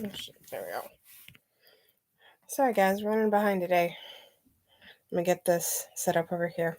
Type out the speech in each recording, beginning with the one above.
Oh, shit. There we go. Sorry, guys, running behind today. Let me get this set up over here.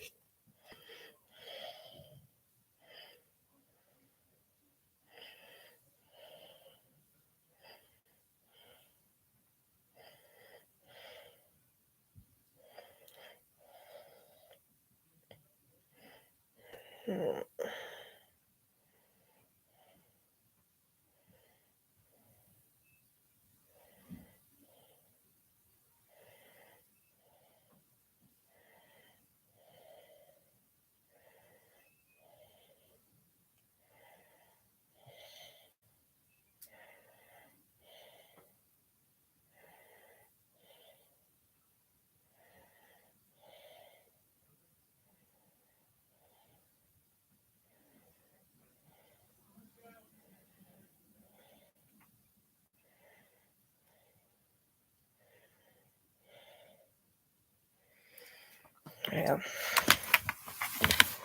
Yeah.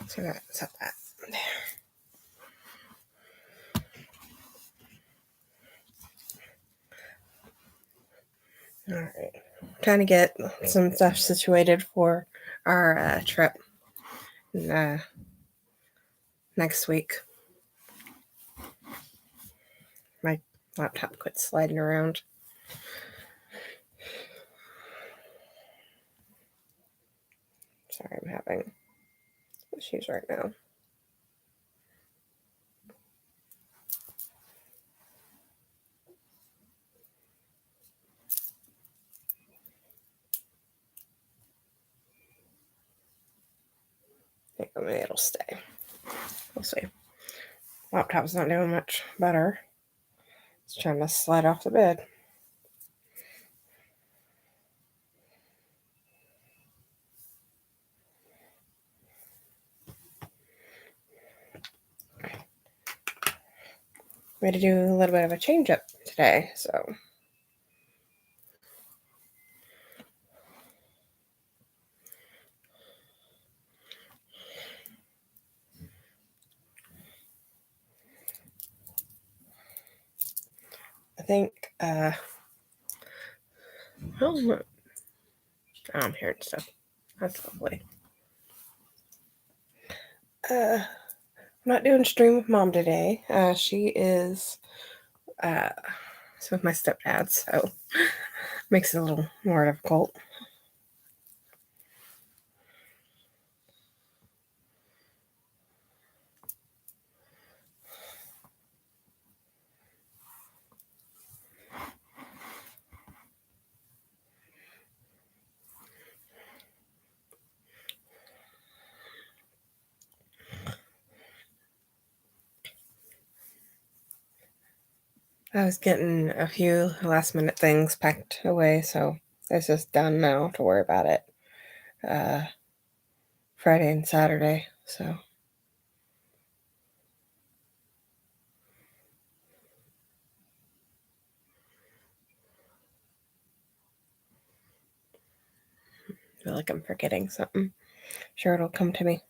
So that set that there. All right. Trying to get some stuff situated for our trip next week. My laptop quit sliding around. Sorry, I'm having issues right now. I think maybe it'll stay. We'll see. Laptop's not doing much better. It's trying to slide off the bed. We had to do a little bit of a change up today, so I think I'm hearing stuff. That's lovely. I'm not doing stream with mom today. She is with my stepdad, so makes it a little more difficult. I was getting a few last minute things packed away, so it's just done now to worry about it Friday and Saturday. So I feel like I'm forgetting something. Sure, it'll come to me.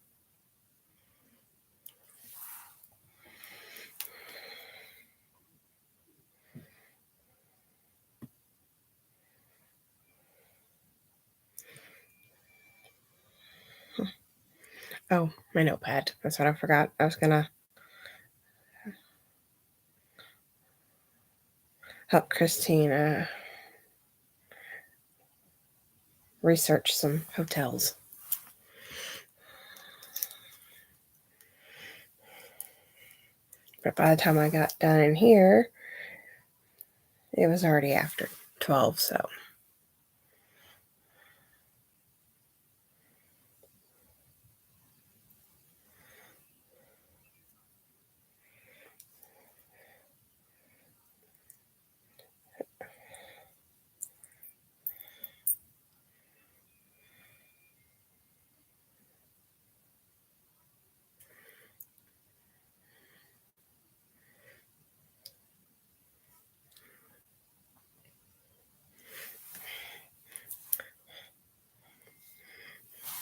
Oh, my notepad. That's what I forgot. I was gonna help Christine research some hotels. But by the time I got done in here, it was already after 12, so.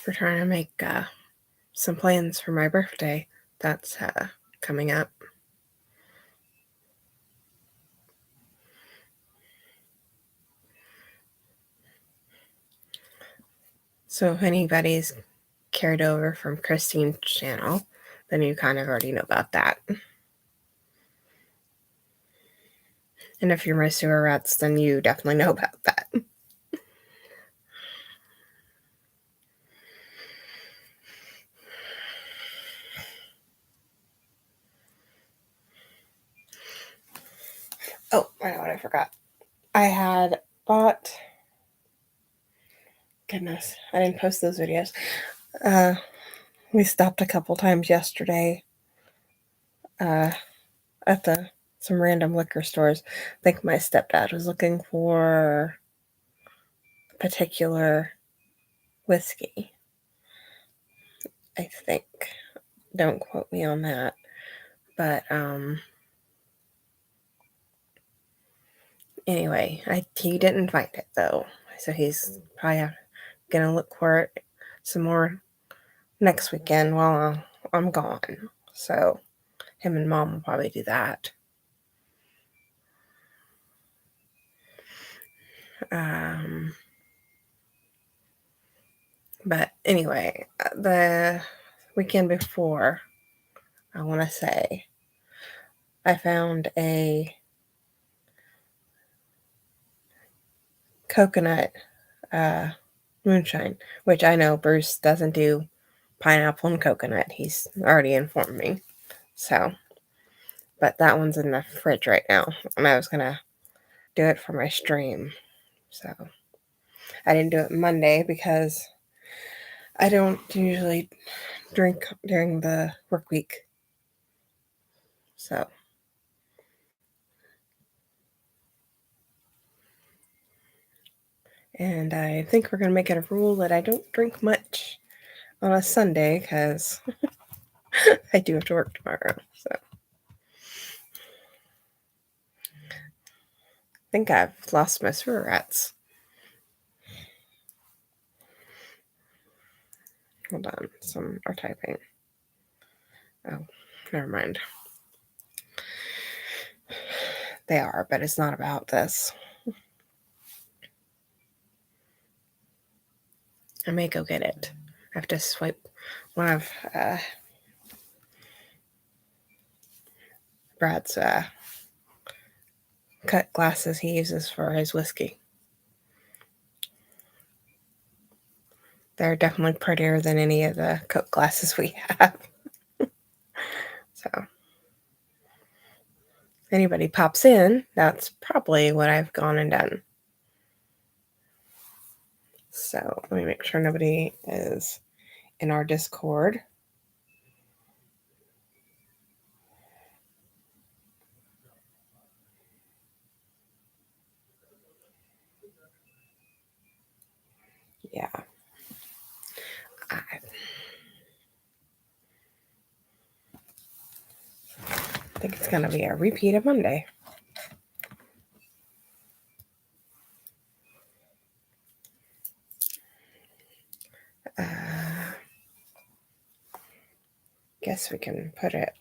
We're trying to make some plans for my birthday. That's coming up. So if anybody's carried over from Christine's channel, then you kind of already know about that. And if you're my sewer rats, then you definitely know about that. Oh, I know what I forgot. I had bought... Goodness, I didn't post those videos. We stopped a couple times yesterday at some random liquor stores. I think my stepdad was looking for a particular whiskey. I think. Don't quote me on that. But anyway, he didn't find it though. So he's probably gonna look for it some more next weekend while I'm gone. So him and Mom will probably do that. But anyway, the weekend before, I want to say, I found a coconut moonshine, which I know Bruce doesn't do pineapple and coconut. He's already informed me. So, but that one's in the fridge right now, and I was going to do it for my stream. So, I didn't do it Monday because I don't usually drink during the work week. So, and I think we're going to make it a rule that I don't drink much on a Sunday because I do have to work tomorrow. So, I think I've lost my sewer rats. Hold on, some are typing. Oh, never mind. They are, but it's not about this. I may go get it. I have to swipe one of Brad's cut glasses he uses for his whiskey. They're definitely prettier than any of the Coke glasses we have. So, anybody pops in, that's probably what I've gone and done. So, let me make sure nobody is in our Discord. Yeah. I think it's going to be a repeat of Monday. Guess we can put it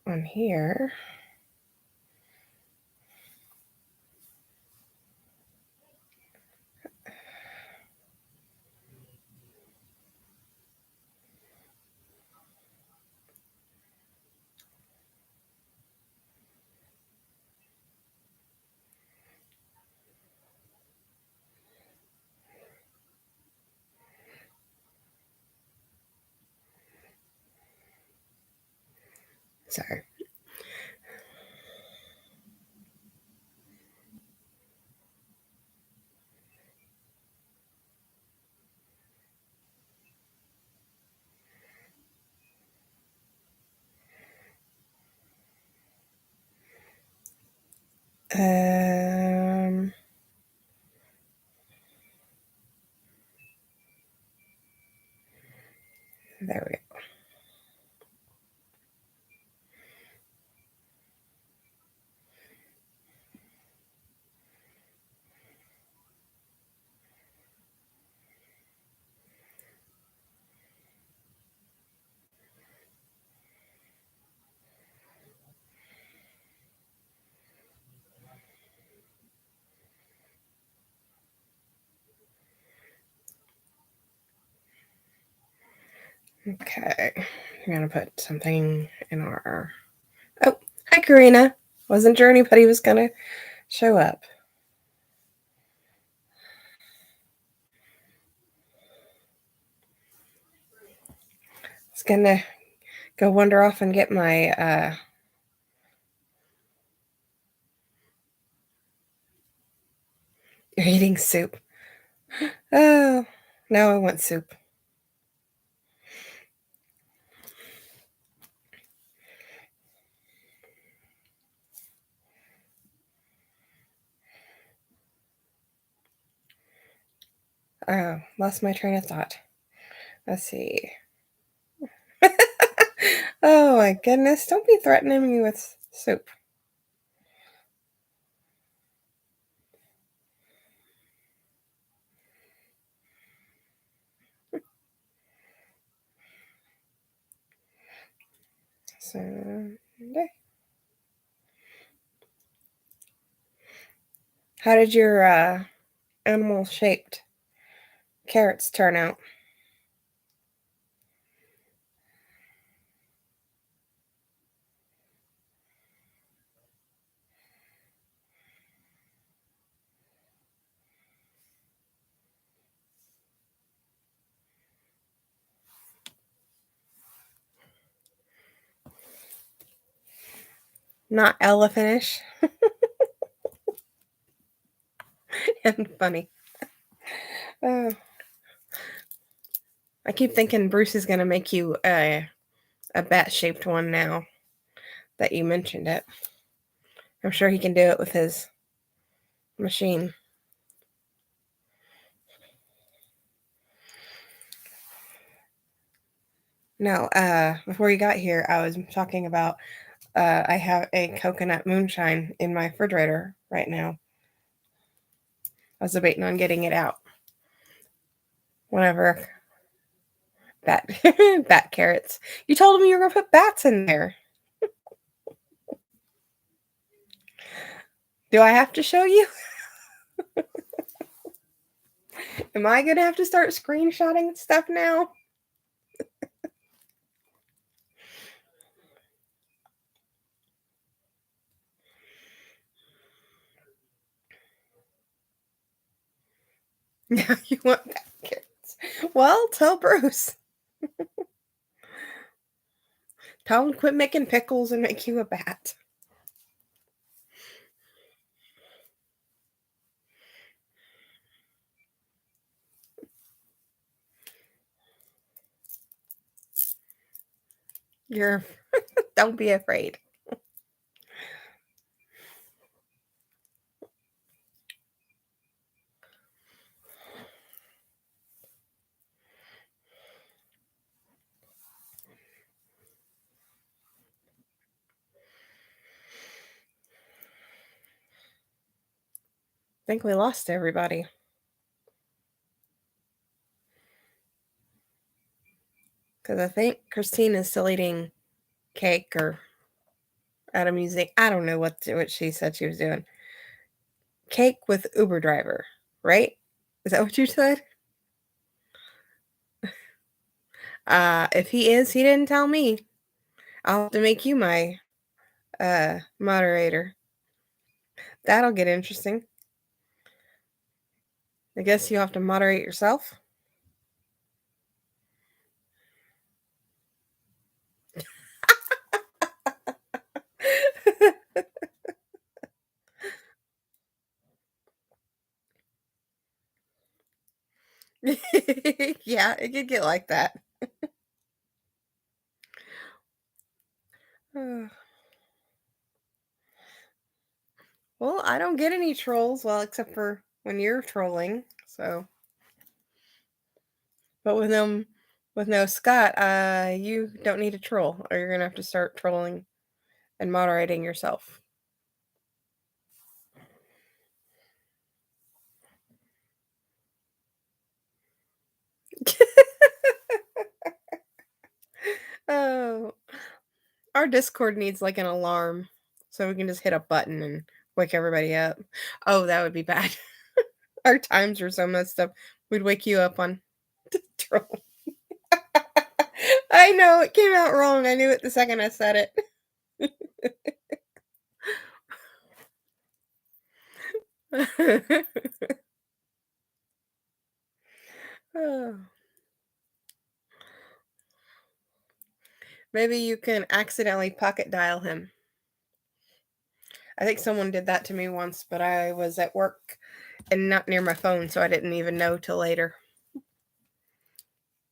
on here. Sorry. There we go. Okay. I'm gonna put something in our. Oh, hi, Karina. Wasn't sure anybody was gonna show up. I was gonna go wander off and get my You're eating soup. Oh, now I want soup. Oh, lost my train of thought. Let's see. Oh my goodness, don't be threatening me with soup. Sunday. How did your animal shaped carrots turn out? Not elephantish and funny. Oh, I keep thinking Bruce is gonna make you a bat shaped one now that you mentioned it. I'm sure he can do it with his machine. No, before you got here, I was talking about I have a coconut moonshine in my refrigerator right now. I was debating on getting it out whenever bat bat carrots. You told him you were gonna put bats in there. Do I have to show you? Am I gonna have to start screenshotting stuff now? Now you want bat carrots. Well, tell Bruce. Tell him to quit making pickles and make you a bat. You're don't be afraid. I think we lost everybody. Because I think Christine is still eating cake or at a museum. I don't know what she said she was doing. Cake with Uber driver, right? Is that what you said? If he is, he didn't tell me. I'll have to make you my moderator. That'll get interesting. I guess you have to moderate yourself. Yeah, it could get like that. Well, I don't get any trolls, well, except for when you're trolling. So, but with no Scott, you don't need a troll, or you're gonna have to start trolling and moderating yourself. Oh, our Discord needs like an alarm, so we can just hit a button and wake everybody up. Oh, that would be bad. Our times are so messed up. We'd wake you up on troll. I know it came out wrong. I knew it the second I said it. Oh. Maybe you can accidentally pocket dial him. I think someone did that to me once, but I was at work and not near my phone, so I didn't even know till later.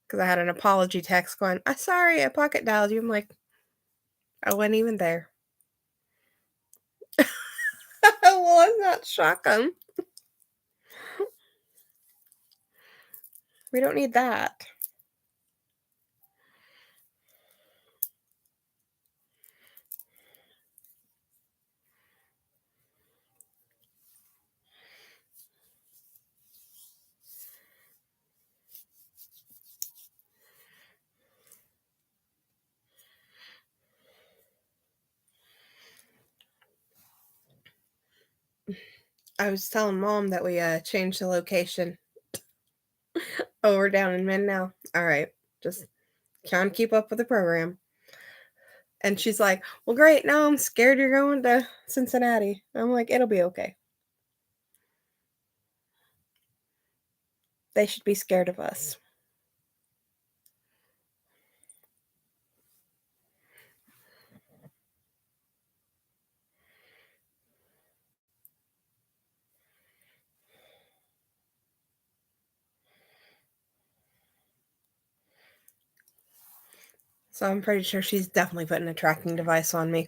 Because I had an apology text going, I'm sorry, I pocket dialed you. I'm like, I wasn't even there. Well, let's not shock them. We don't need that. I was telling mom that we changed the location. Oh, we're down in Min now. All right, just trying to keep up with the program. And she's like, well, great. Now I'm scared you're going to Cincinnati. I'm like, it'll be okay. They should be scared of us. So I'm pretty sure she's definitely putting a tracking device on me.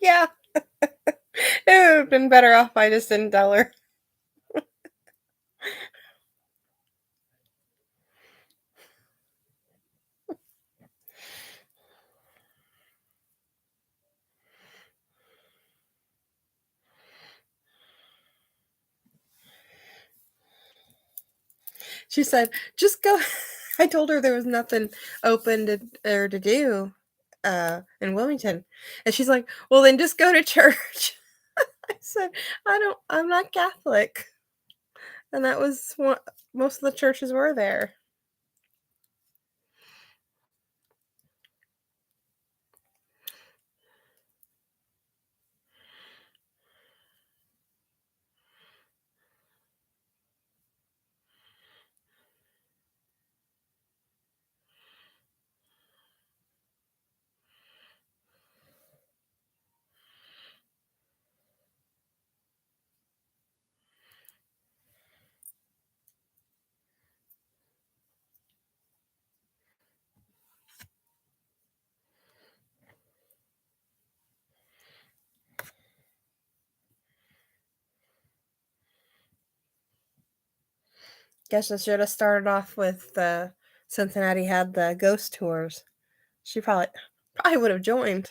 Yeah. It would have been better off if I just didn't tell her. She said, just go. I told her there was nothing open to do in Wilmington. And she's like, well, then just go to church. I said, I'm not Catholic. And that was what most of the churches were there. Guess I should have started off with Cincinnati had the ghost tours. She probably would have joined.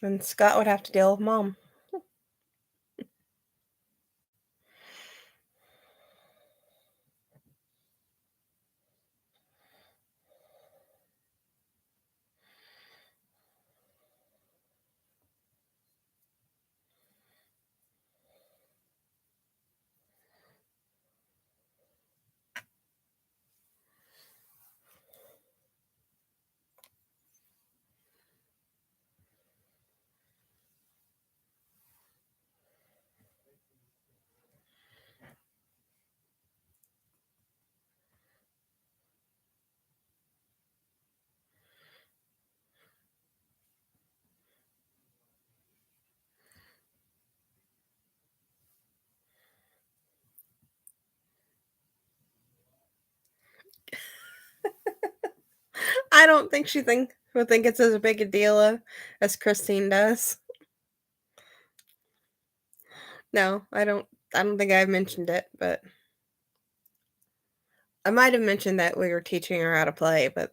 And Scott would have to deal with mom. I don't think she would think it's as big a deal as Christine does. No, I don't. I don't think I've mentioned it, but I might have mentioned that we were teaching her how to play. But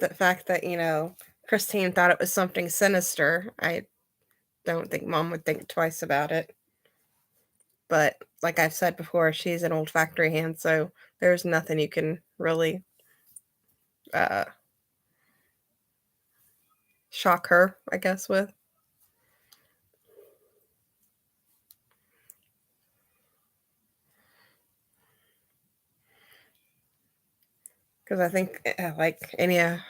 the fact that Christine thought it was something sinister. I don't think Mom would think twice about it. But like I've said before, she's an old factory hand, so there's nothing you can really uh, shock her, I guess, with. Because I think, like, any. I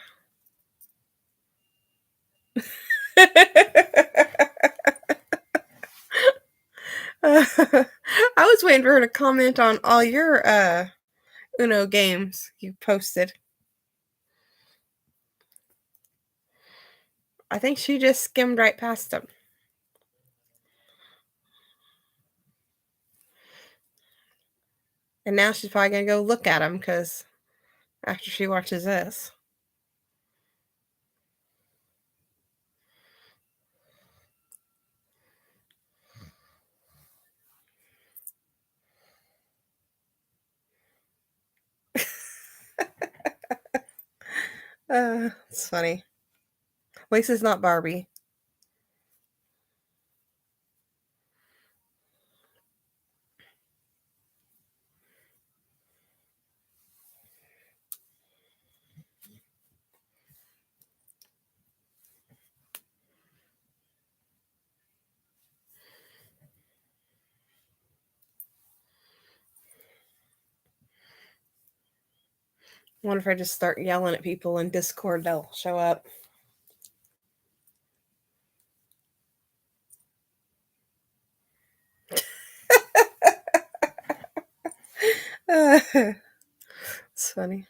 was waiting for her to comment on all your Uno games you posted. I think she just skimmed right past them. And now she's probably going to go look at them because after she watches this. It's funny. At least it's not Barbie. I wonder if I just start yelling at people in Discord, they'll show up. It's funny.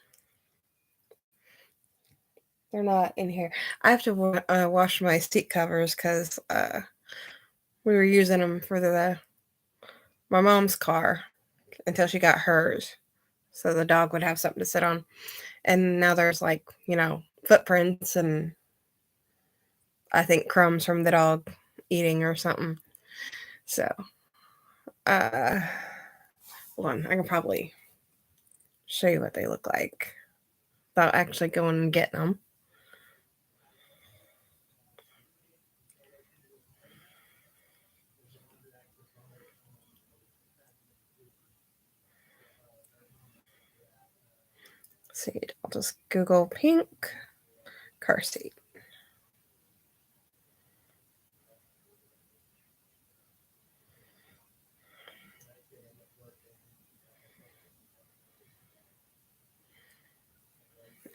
They're not in here. I have to wash my seat covers because we were using them for my mom's car until she got hers, so the dog would have something to sit on. And now there's like footprints and I think crumbs from the dog eating or something. So, uh, one I can probably show you what they look like without actually going and getting them. Let's see, I'll just Google pink car seat.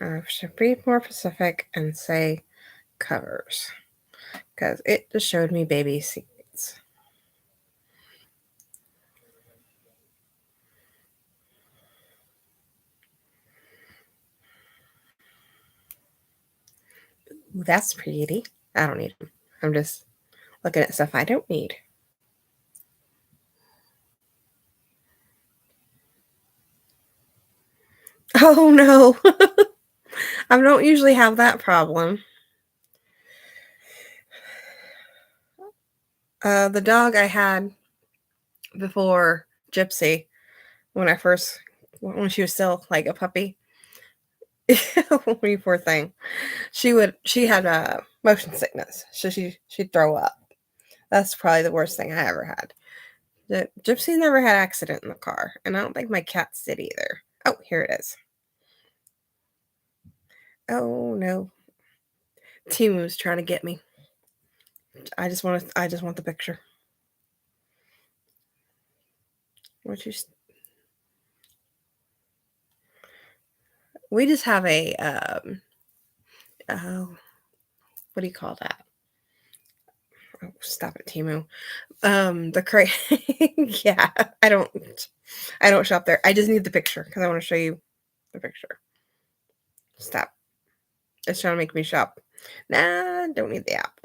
I should be more specific and say covers because it just showed me baby seats. Ooh, that's pretty. I don't need them. I'm just looking at stuff I don't need. Oh no. I don't usually have that problem. The dog I had before Gypsy, when she was still like a puppy, poor thing, she had motion sickness, so she'd throw up. That's probably the worst thing I ever had. Gypsy never had an accident in the car, and I don't think my cats did either. Oh, here it is. Oh no, Timu's trying to get me. I just want the picture. What you? We just have a oh, what do you call that? Oh, stop it, Timu. The crate. Yeah, I don't shop there. I just need the picture because I want to show you the picture. Stop. It's trying to make me shop. Nah, don't need the app.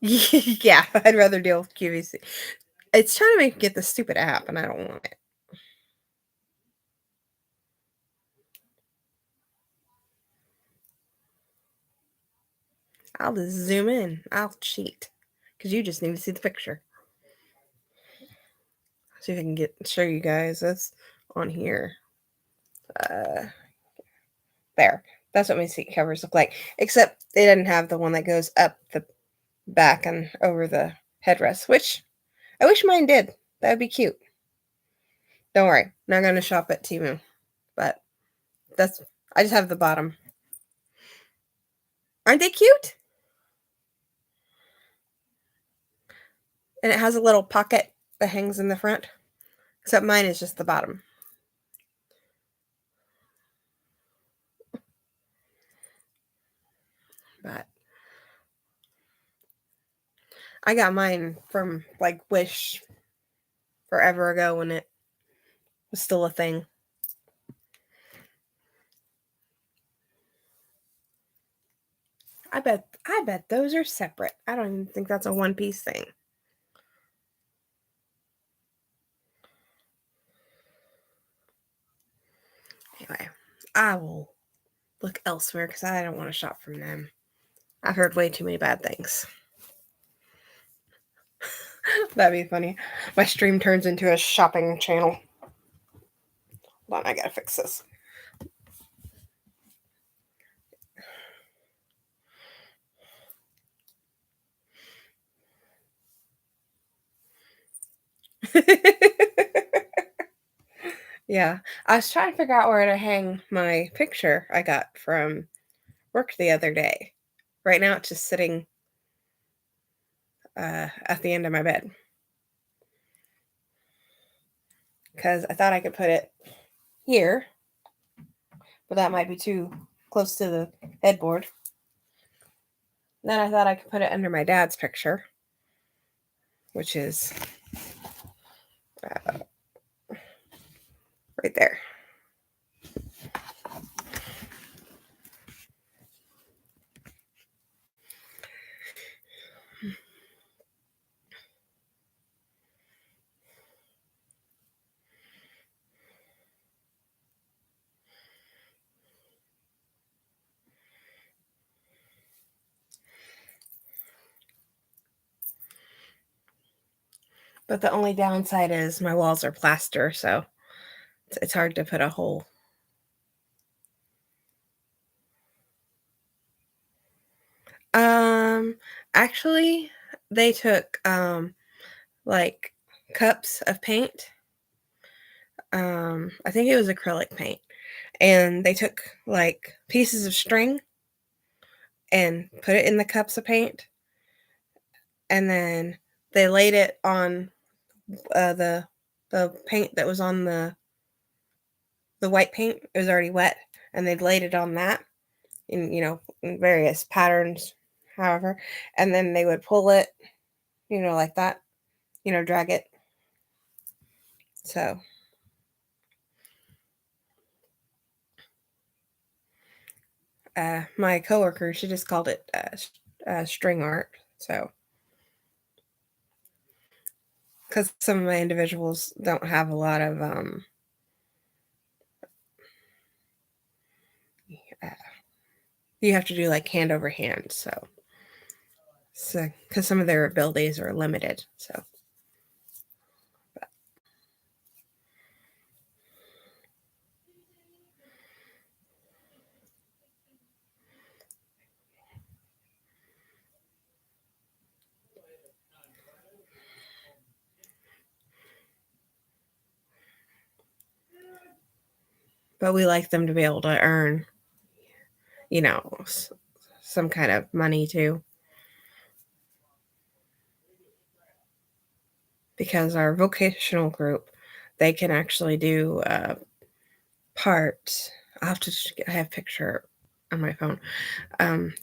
Yeah, I'd rather deal with QVC. It's trying to make me get the stupid app, and I don't want it. I'll just zoom in. I'll cheat because you just need to see the picture. See if I can show you guys this on here. Uh, there. That's what my seat covers look like. Except they didn't have the one that goes up the back and over the headrest, which I wish mine did. That would be cute. Don't worry, I'm not going to shop at Temu, but I just have the bottom. Aren't they cute? And it has a little pocket that hangs in the front. Except mine is just the bottom. But I got mine from like Wish forever ago when it was still a thing. I bet those are separate. I don't even think that's a one-piece thing. Anyway, I will look elsewhere because I don't want to shop from them. I've heard way too many bad things. That'd be funny. My stream turns into a shopping channel. Hold on, I gotta fix this. Yeah, I was trying to figure out where to hang my picture I got from work the other day. Right now, it's just sitting at the end of my bed because I thought I could put it here, but that might be too close to the headboard. Then I thought I could put it under my dad's picture, which is right there. But the only downside is my walls are plaster, so it's hard to put a hole. Actually, they took like cups of paint. I think it was acrylic paint, and they took like pieces of string and put it in the cups of paint, and then they laid it on the paint that was on the white paint. It was already wet, and they laid it on that in in various patterns, however, and then they would pull it, like that, drag it. So my coworker, she just called it string art. So because some of my individuals don't have a lot of you have to do like hand over hand, so because some of their abilities are limited, so but we like them to be able to earn some kind of money too, because our vocational group, they can actually do parts. I have a picture on my phone.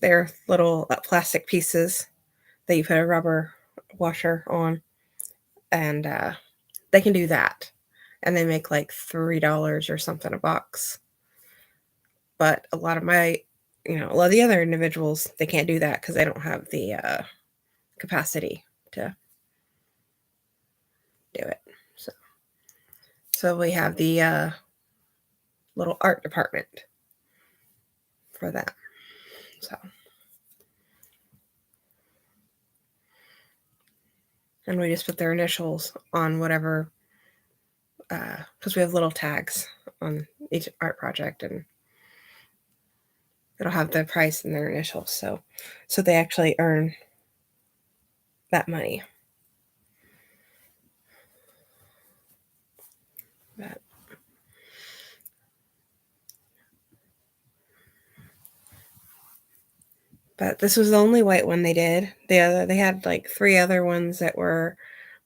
They're little plastic pieces that you put a rubber washer on, and they can do that, and they make like $3 or something a box. But a lot of the other individuals, they can't do that because they don't have the capacity to do it. So we have the little art department for that. So, and we just put their initials on whatever, because we have little tags on each art project, and it'll have the price in their initials, so they actually earn that money. But this was the only white one they did. They had like 3 other ones that were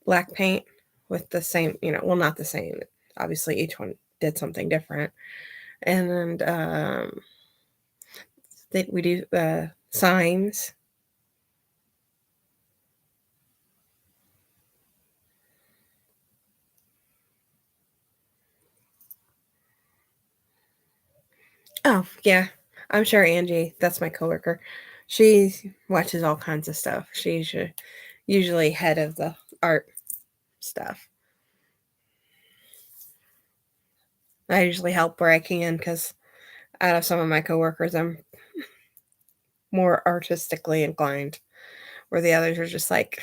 black paint with the same, well, not the same. Obviously, each one did something different. And we do signs. Oh yeah, I'm sure Angie. That's my coworker. She watches all kinds of stuff. She's usually head of the art stuff. I usually help where I can because out of some of my coworkers, I'm more artistically inclined, where the others are just like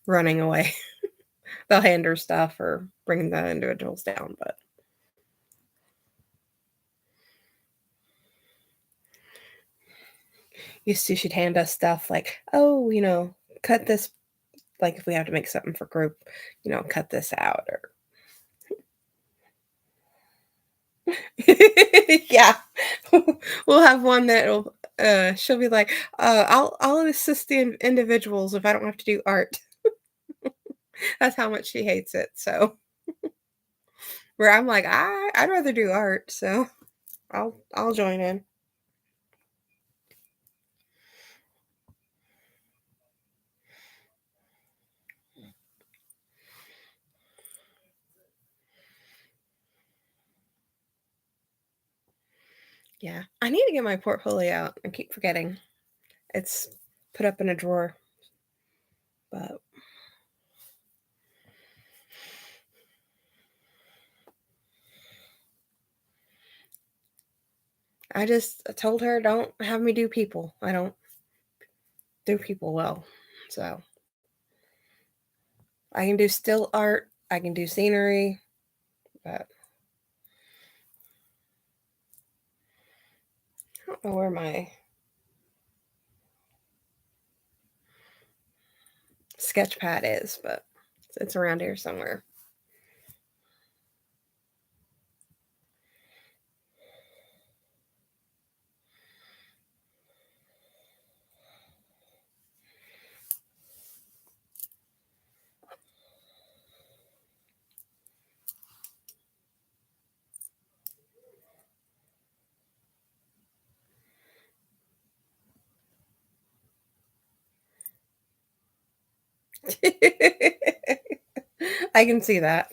running away. They'll hand her stuff or bring the individuals down, but used to she'd hand us stuff like, oh, cut this, like if we have to make something for group, cut this out or yeah. We'll have one that'll she'll be like, I'll assist the individuals if I don't have to do art. That's how much she hates it. So where I'm like, I'd rather do art, so I'll join in. Yeah. I need to get my portfolio out. I keep forgetting. It's put up in a drawer. But I just told her don't have me do people. I don't do people well. So I can do still art, I can do scenery, but I don't know where my sketch pad is, but it's around here somewhere. I can see that.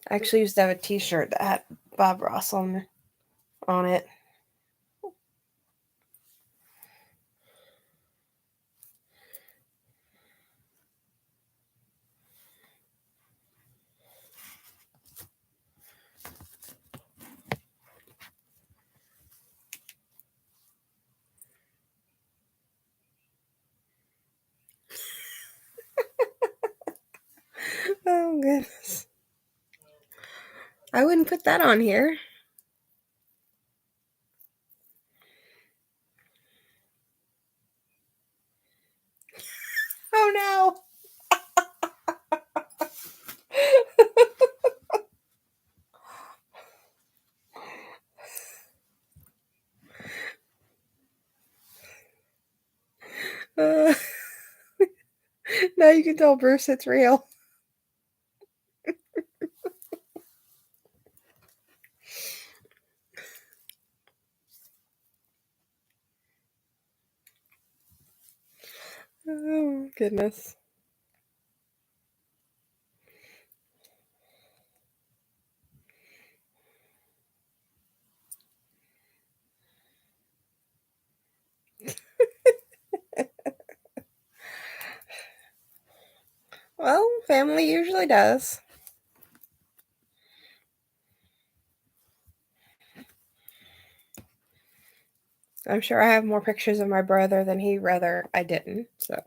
I actually used to have a T-shirt that had Bob Ross on it. Oh goodness. I wouldn't put that on here. Oh no. Now you can tell Bruce it's real. Oh goodness. Well, family usually does. I'm sure I have more pictures of my brother than he'd rather I didn't, so.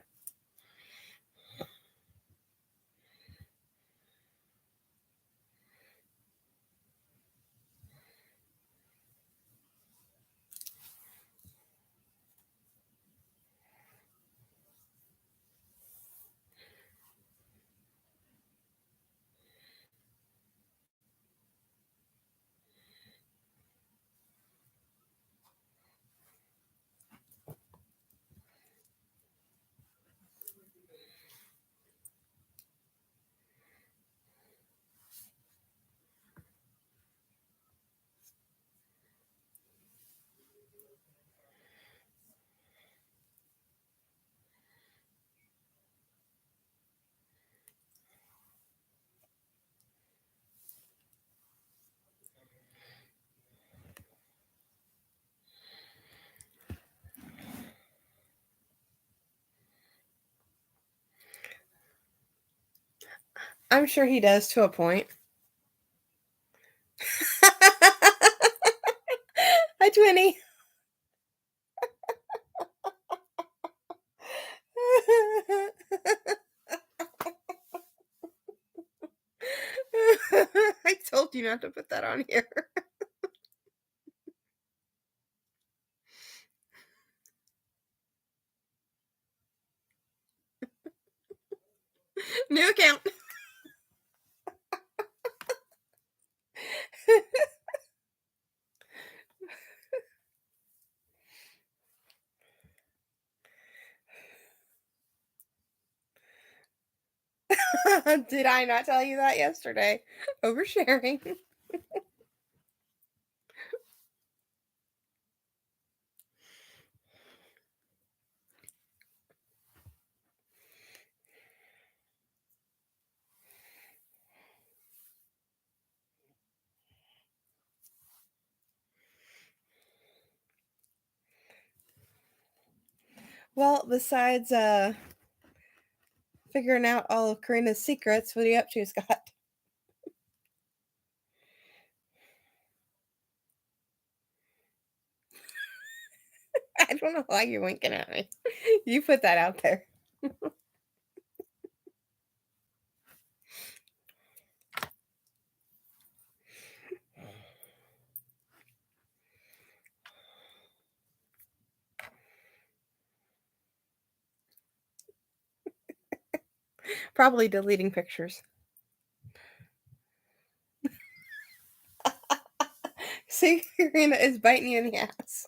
I'm sure he does to a point. Hi, Twinny. I told you not to put that on here. New account. Did I not tell you that yesterday? Oversharing. Well, besides figuring out all of Karina's secrets, what are you up to, Scott? I don't know why you're winking at me. You put that out there. Probably deleting pictures. See, Karina is biting you in the ass.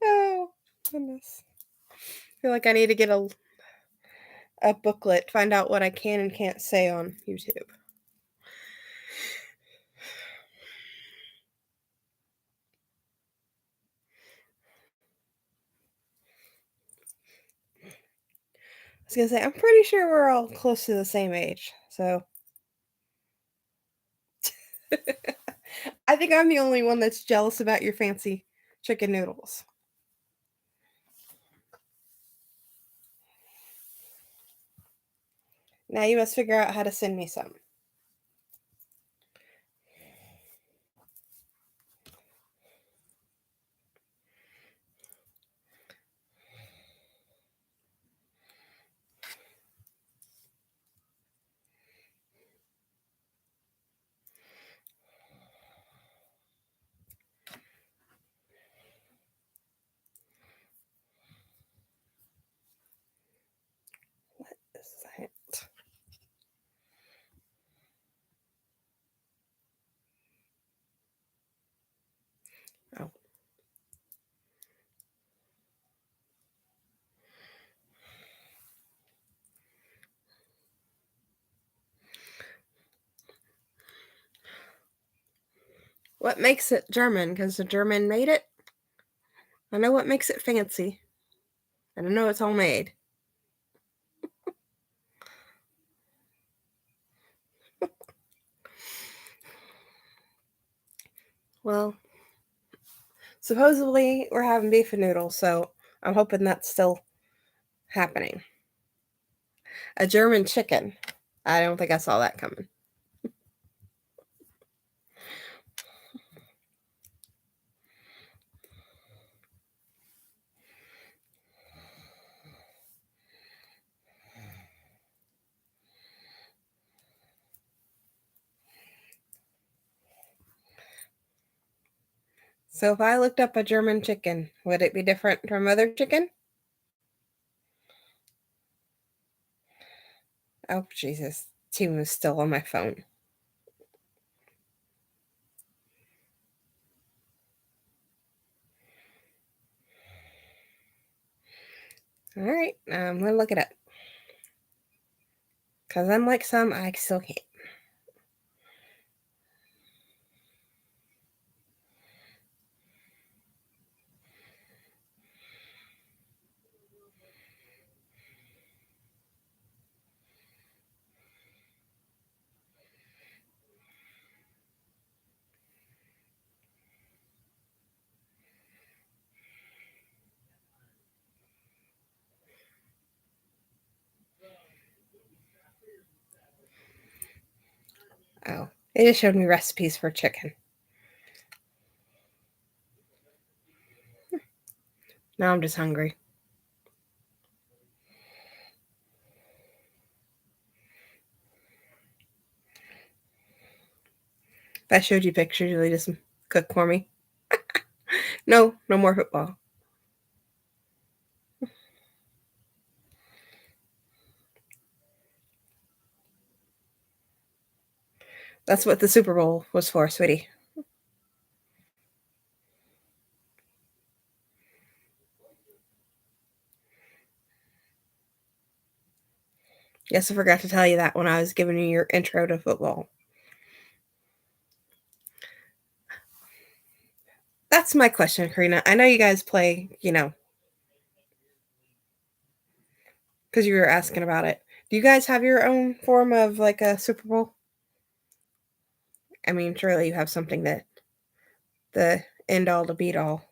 Oh, goodness. I feel like I need to get a booklet, find out what I can and can't say on YouTube. I was gonna say, I'm pretty sure we're all close to the same age, so I think I'm the only one that's jealous about your fancy chicken noodles. Now you must figure out how to send me some. What is that? Oh. What makes it German? Because the German made it? I know what makes it fancy. And I know it's homemade. Well, supposedly we're having beef and noodles, so I'm hoping that's still happening. A German chicken. I don't think I saw that coming. So if I looked up a German chicken, would it be different from other chicken? Oh, Jesus. Team is still on my phone. All right, I'm going to look it up. Because unlike some, I still can't. Oh, it just showed me recipes for chicken. Now I'm just hungry. If I showed you pictures, you'd just cook for me. No more football. That's what the Super Bowl was for, sweetie. Yes, I forgot to tell you that when I was giving you your intro to football. That's my question, Karina. I know you guys play, because you were asking about it. Do you guys have your own form of like a Super Bowl? I mean, surely you have something that the end all to beat all.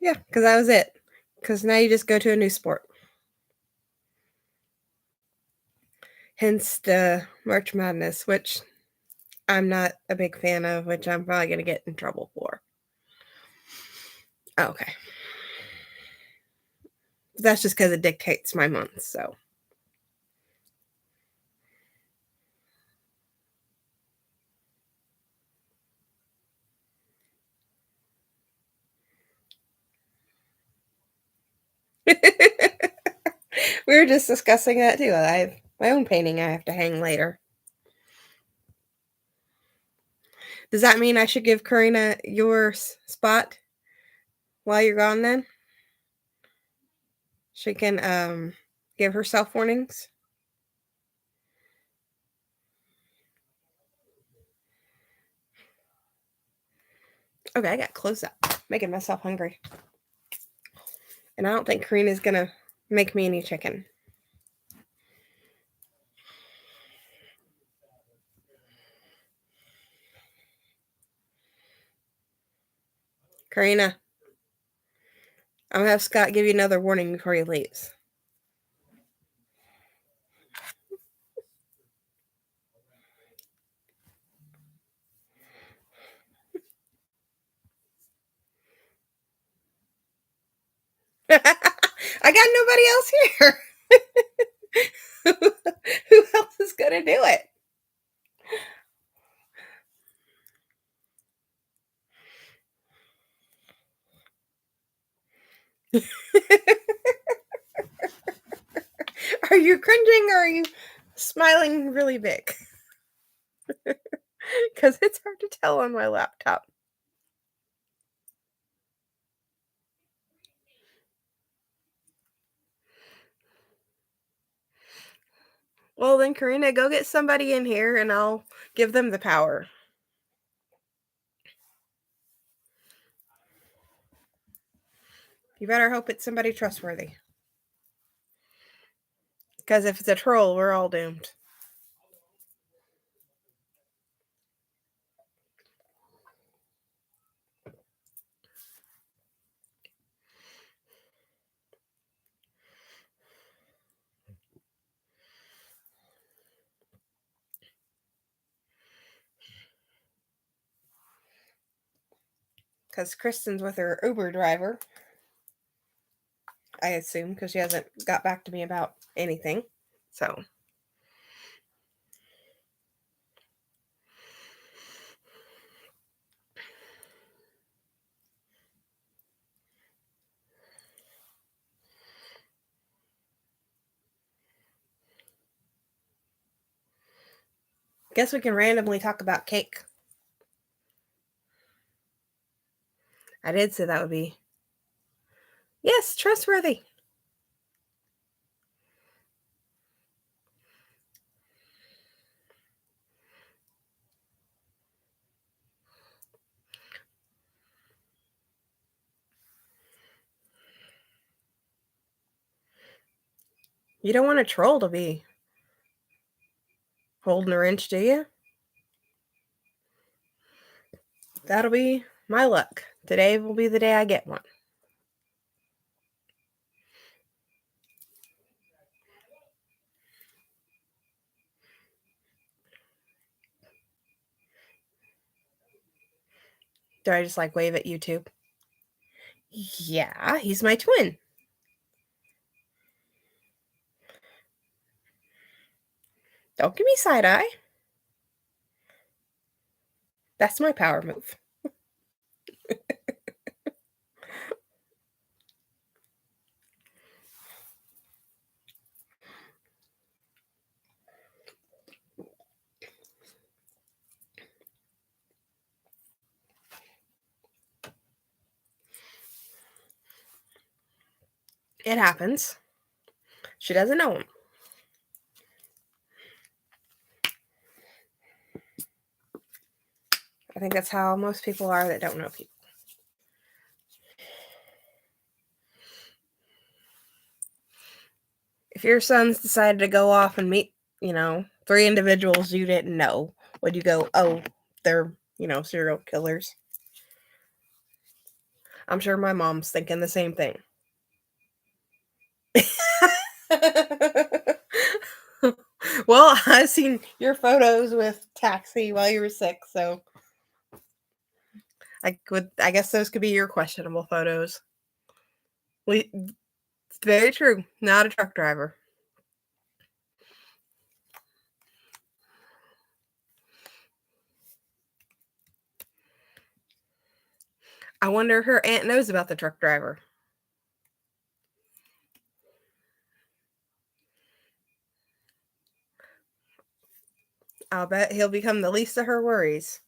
Yeah, because that was it. Because now you just go to a new sport. Hence the March Madness, which I'm not a big fan of, which I'm probably going to get in trouble for. Oh, okay. That's just because it dictates my month, so. We were just discussing that too. I have my own painting I have to hang later. Does that mean I should give Karina your spot while you're gone then? She can give herself warnings. Okay, I got close up, making myself hungry. And I don't think Karina's gonna make me any chicken. Karina, I'm gonna have Scott give you another warning before he leaves. I got nobody else here. Who else is gonna do it? Are you cringing or are you smiling really big? Because it's hard to tell on my laptop. Well, then, Karina, go get somebody in here and I'll give them the power. You better hope it's somebody trustworthy. Because if it's a troll, we're all doomed. because Kristen's with her Uber driver. I assume because she hasn't got back to me about anything. So. Guess we can randomly talk about cake. I did say that would be. Yes, trustworthy. You don't want a troll to be holding a wrench, do you? That'll be my luck. Today will be the day I get one. Do I just like wave at YouTube? Yeah, he's my twin. Don't give me side eye. That's my power move. It happens. She doesn't know him. I think that's how most people are that don't know people. If your sons decided to go off and meet, 3 individuals you didn't know, would you go, oh, they're, serial killers? I'm sure my mom's thinking the same thing. Well, I've seen your photos with Taxi while you were sick, so I guess those could be your questionable photos. Very true. Not a truck driver. I wonder if her aunt knows about the truck driver. I'll bet he'll become the least of her worries.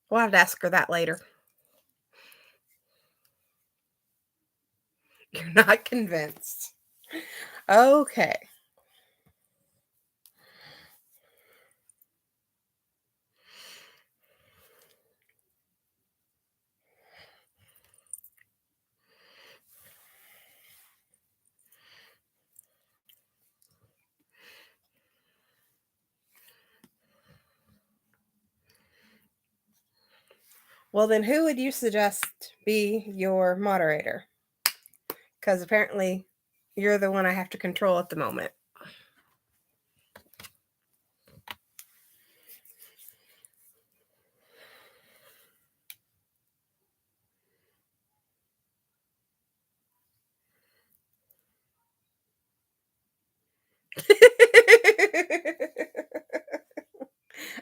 We'll have to ask her that later. You're not convinced. Okay. Well, then who would you suggest be your moderator? Because apparently you're the one I have to control at the moment.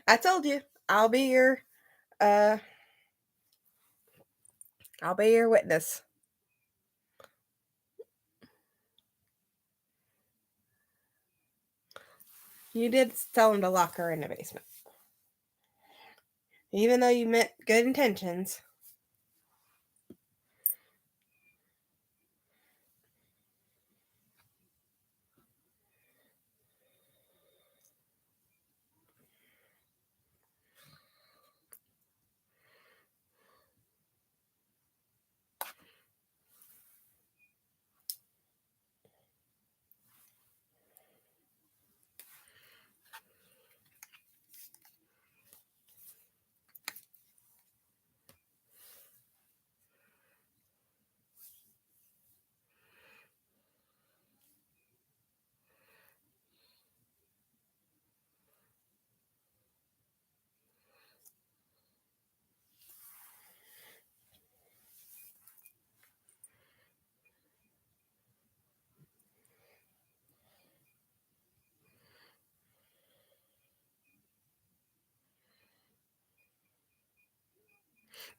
I told you, I'll be your witness. You did tell him to lock her in the basement. Even though you meant good intentions.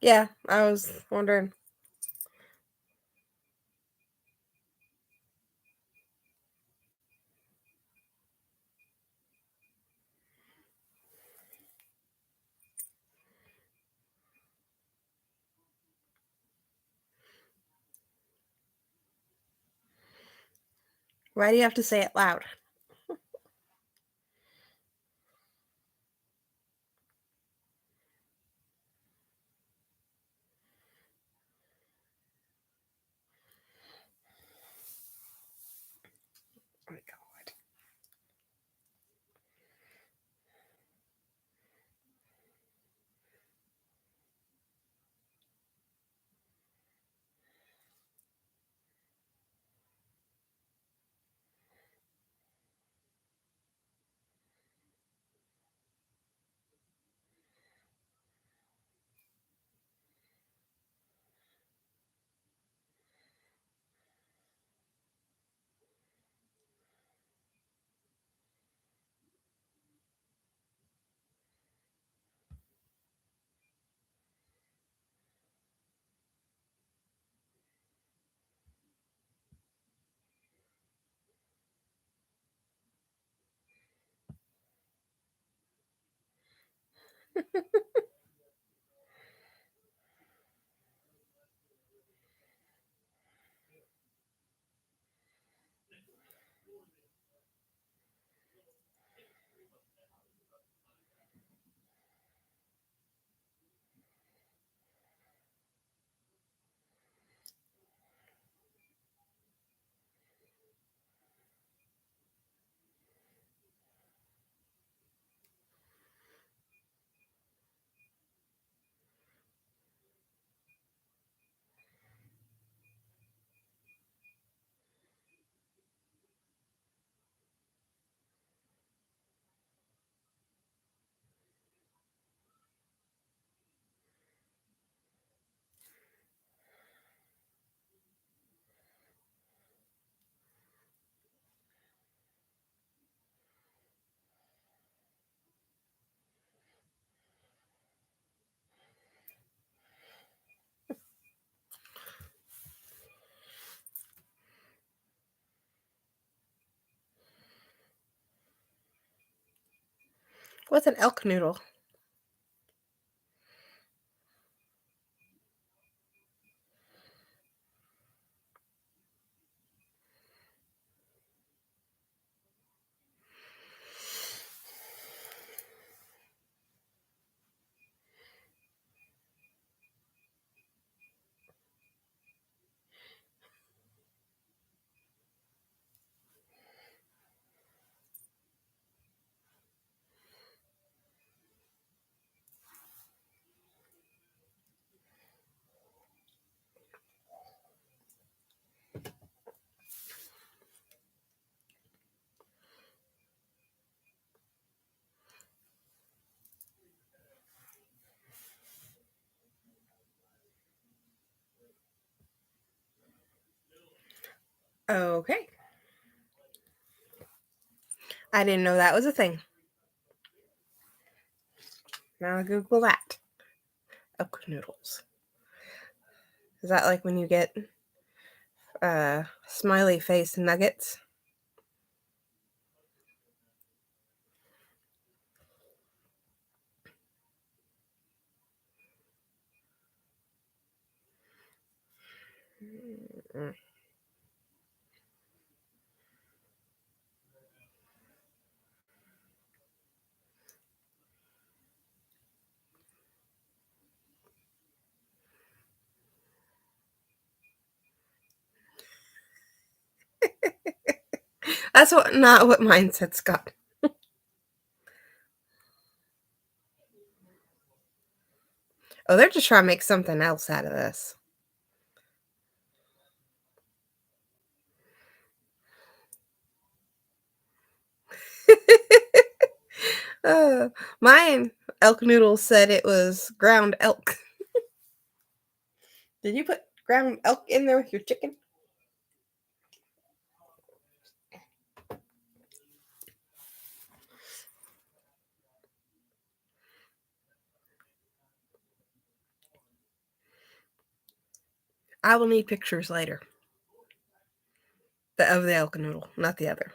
Yeah, I was wondering. Why do you have to say it loud? Oh my God. What's an elk noodle? Okay. I didn't know that was a thing. Now I'll Google that. Elk noodles. Is that like when you get smiley face nuggets? Mm. That's not what mine said, Scott. Oh, they're just trying to make something else out of this. uh, mine elk noodles said it was ground elk. Did you put ground elk in there with your chicken? I will need pictures later. Of the elk noodle, not the other.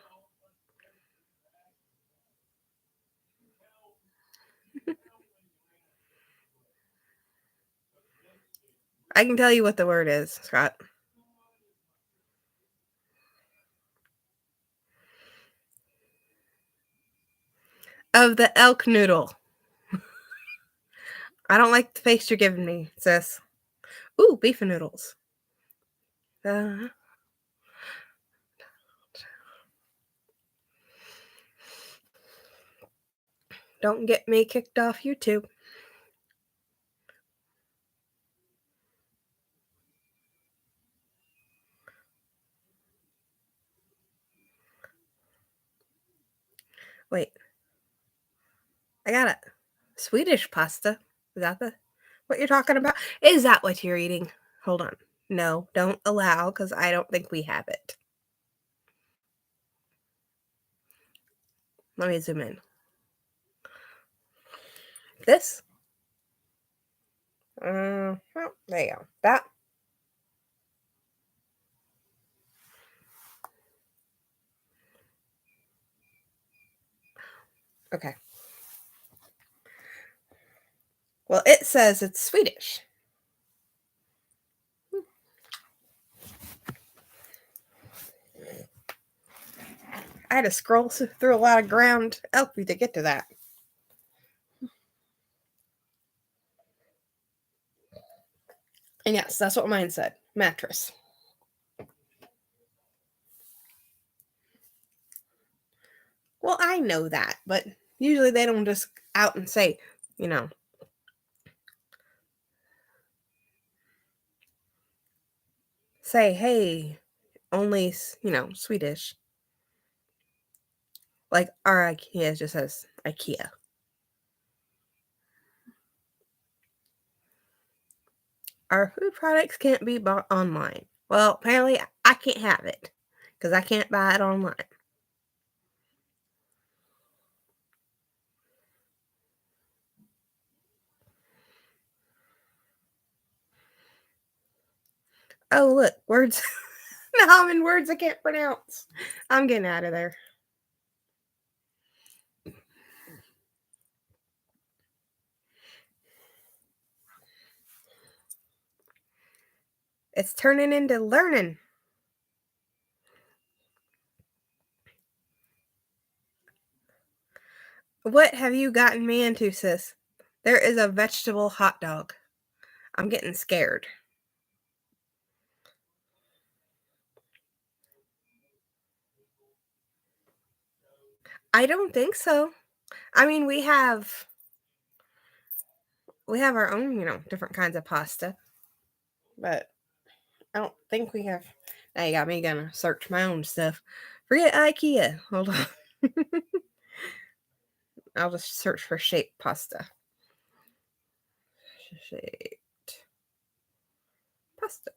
I can tell you what the word is, Scott. Of the elk noodle. I don't like the face you're giving me, sis. Ooh, beef noodles. Don't get me kicked off YouTube. Wait. I got it. Swedish pasta. Is that what you're talking about? Is that what you're eating? Hold on. No, don't allow, because I don't think we have it. Let me zoom in. This? Well, there you go. That. Okay. Well, it says it's Swedish. I had to scroll through a lot of ground elk to get to that. And yes, that's what mine said. Mattress. Well, I know that, but usually they don't just out and say, say, hey, only, Swedish. Like our IKEA just says IKEA. Our food products can't be bought online. Well, apparently I can't have it because I can't buy it online. Oh, look, words. Now I'm in words I can't pronounce. I'm getting out of there. It's turning into learning. What have you gotten me into, sis? There is a vegetable hot dog. I'm getting scared. I don't think so. I mean, we have our own, different kinds of pasta. But I don't think we have. Now you got me gonna search my own stuff. Forget IKEA. Hold on. I'll just search for shaped pasta. Shaped pasta.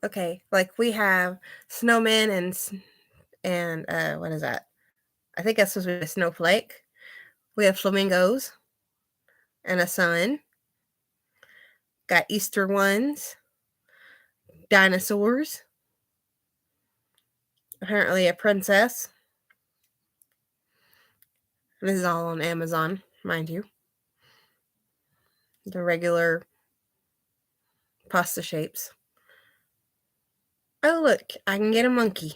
Okay, like we have snowmen and what is that? I think that's supposed to be a snowflake. We have flamingos and a sun. Got Easter ones. Dinosaurs. Apparently a princess. And this is all on Amazon, mind you. The regular pasta shapes. Oh, look, I can get a monkey.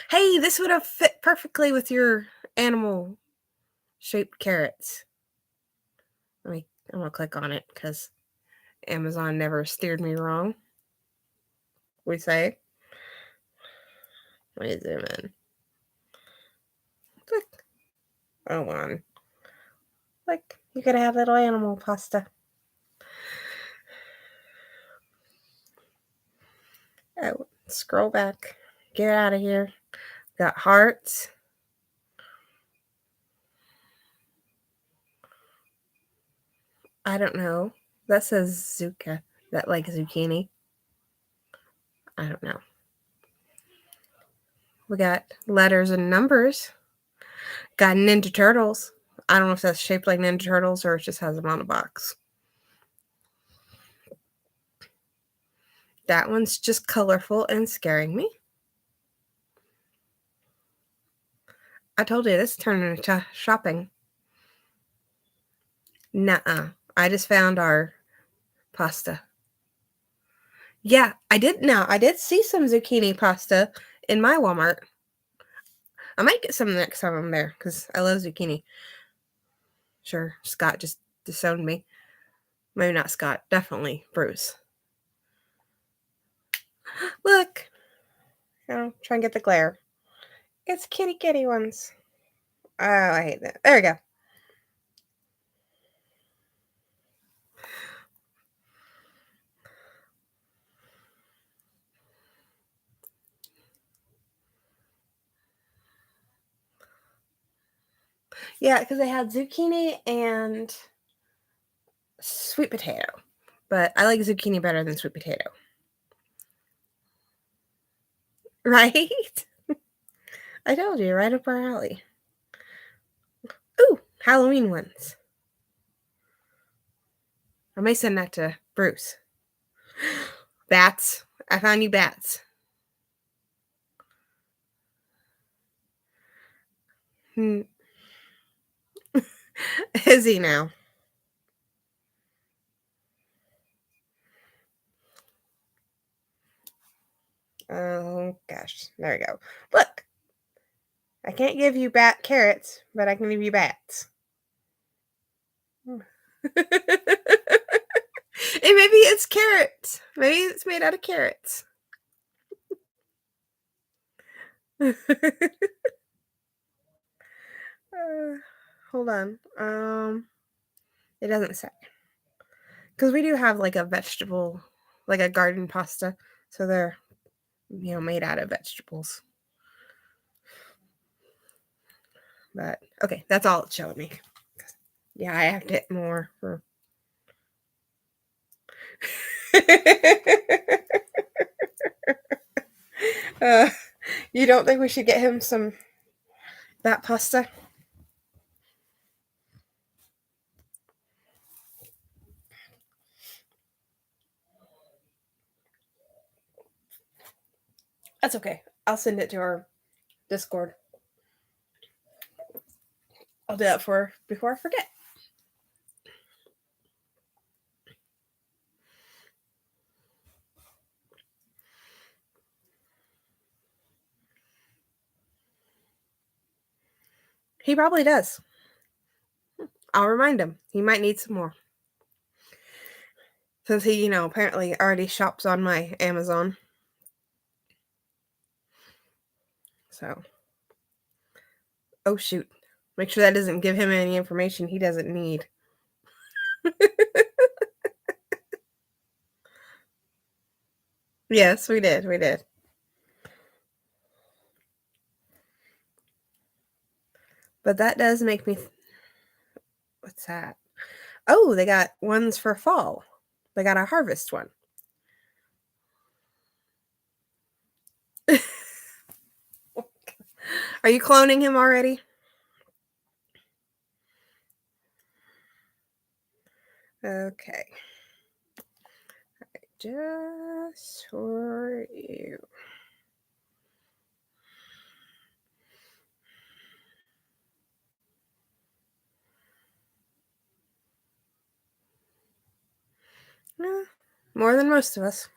Hey, this would have fit perfectly with your animal shaped carrots. I'm going to click on it because Amazon never steered me wrong. We say. Let me zoom in. Click. Oh, on. Like, you could have little animal pasta. Oh, scroll back. Get out of here. Got hearts. I don't know. That says zucca. That like zucchini. I don't know. We got letters and numbers. Got Ninja Turtles. I don't know if that's shaped like Ninja Turtles or it just has them on a box. That one's just colorful and scaring me. I told you this turned into shopping. Nuh-uh. I just found our pasta. Yeah, I did now. I did see some zucchini pasta in my Walmart. I might get some next time I'm there because I love zucchini. Sure, Scott just disowned me. Maybe not Scott, definitely Bruce. Look, try and get the glare. It's kitty ones. Oh, I hate that. There we go. Yeah, because they had zucchini and sweet potato. But I like zucchini better than sweet potato. Right? I told you, right up our alley. Ooh, Halloween ones. I may send that to Bruce. Bats. I found you bats. Is he now? Oh, gosh. There we go. Look. I can't give you carrots, but I can give you bats. And maybe it's carrots. Maybe it's made out of carrots. Hold on. It doesn't say. Because we do have like a vegetable, like a garden pasta. So they're, made out of vegetables. But okay, that's all it's showing me. Yeah, I have to hit more for. You don't think we should get him that pasta? That's okay. I'll send it to our Discord. I'll do that before I forget. He probably does. I'll remind him. He might need some more. Since he, apparently already shops on my Amazon. So. Oh, shoot. Make sure that doesn't give him any information he doesn't need. Yes, we did. We did. But that does make me. What's that? Oh, they got ones for fall. They got a harvest one. Are you cloning him already? Okay. Just for you. More than most of us.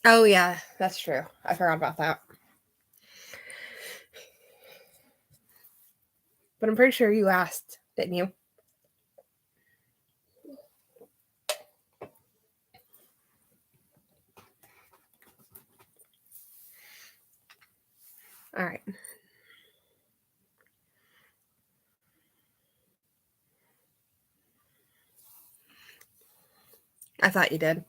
Oh, yeah, that's true. I forgot about that. But I'm pretty sure you asked, didn't you? All right. I thought you did.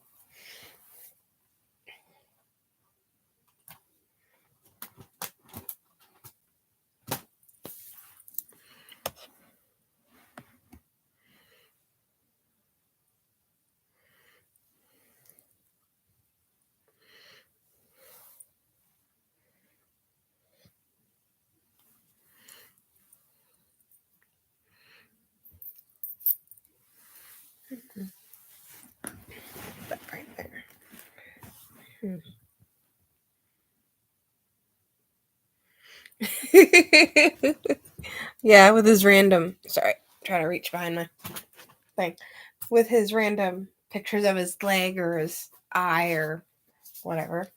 That right there. Yeah, with his random. Sorry, trying to reach behind my thing. With his random pictures of his leg or his eye or whatever.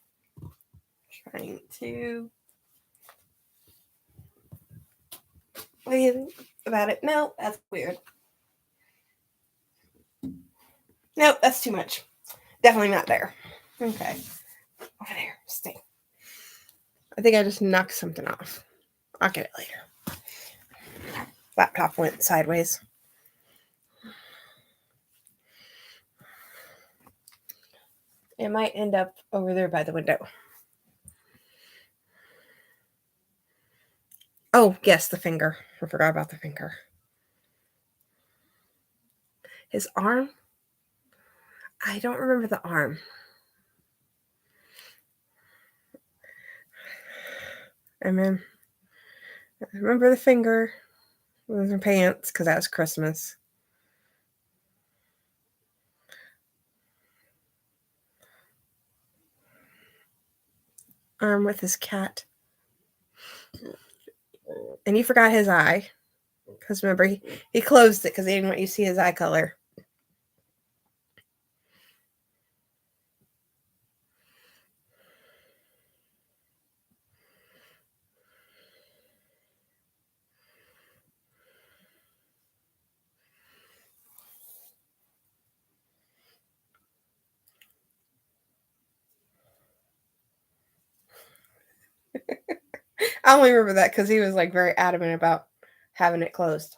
Trying to. What do you think about it? No, that's weird. Nope, that's too much. Definitely not there. Okay. Over there. Stay. I think I just knocked something off. I'll get it later. Laptop went sideways. It might end up over there by the window. Oh, yes, the finger. I forgot about the finger. His arm? I don't remember the arm. I remember the finger with her pants because that was Christmas. Arm with his cat. And you forgot his eye. Because remember, he closed it because he didn't want you to see his eye color. I only remember that because he was like very adamant about having it closed.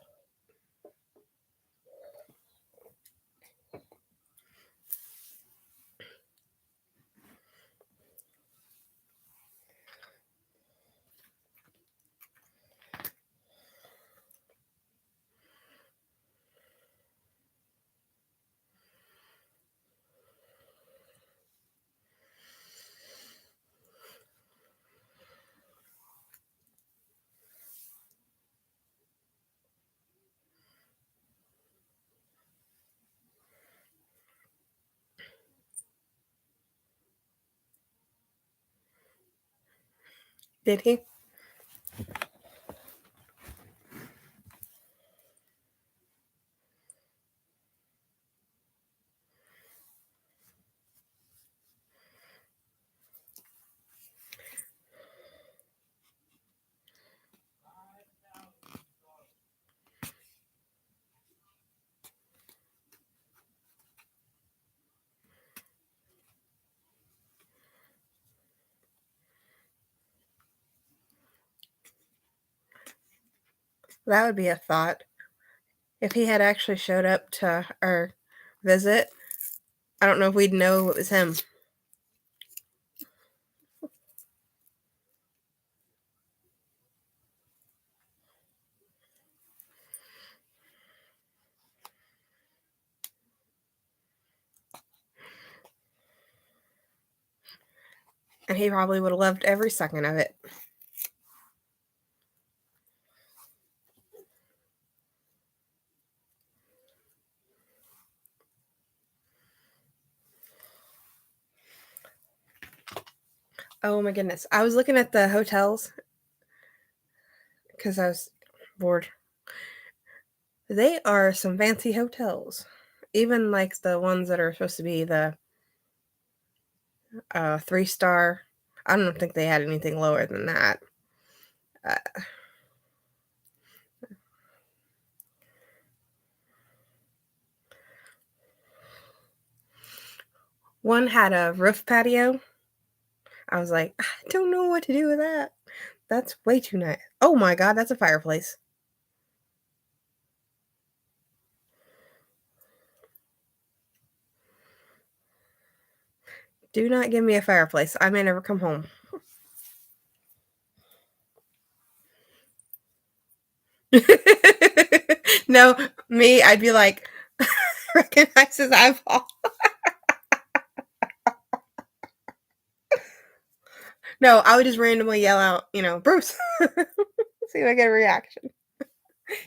Did he? That would be a thought. If he had actually showed up to our visit, I don't know if we'd know it was him. And he probably would have loved every second of it. Oh my goodness. I was looking at the hotels because I was bored. They are some fancy hotels. Even like the ones that are supposed to be the 3-star. I don't think they had anything lower than that. Uh, one had a roof patio. I was like, I don't know what to do with that. That's way too nice. Oh my god, that's a fireplace. Do not give me a fireplace. I may never come home. No, me, I'd be like, recognizes eyeball. No, I would just randomly yell out, Bruce. See if I get a reaction.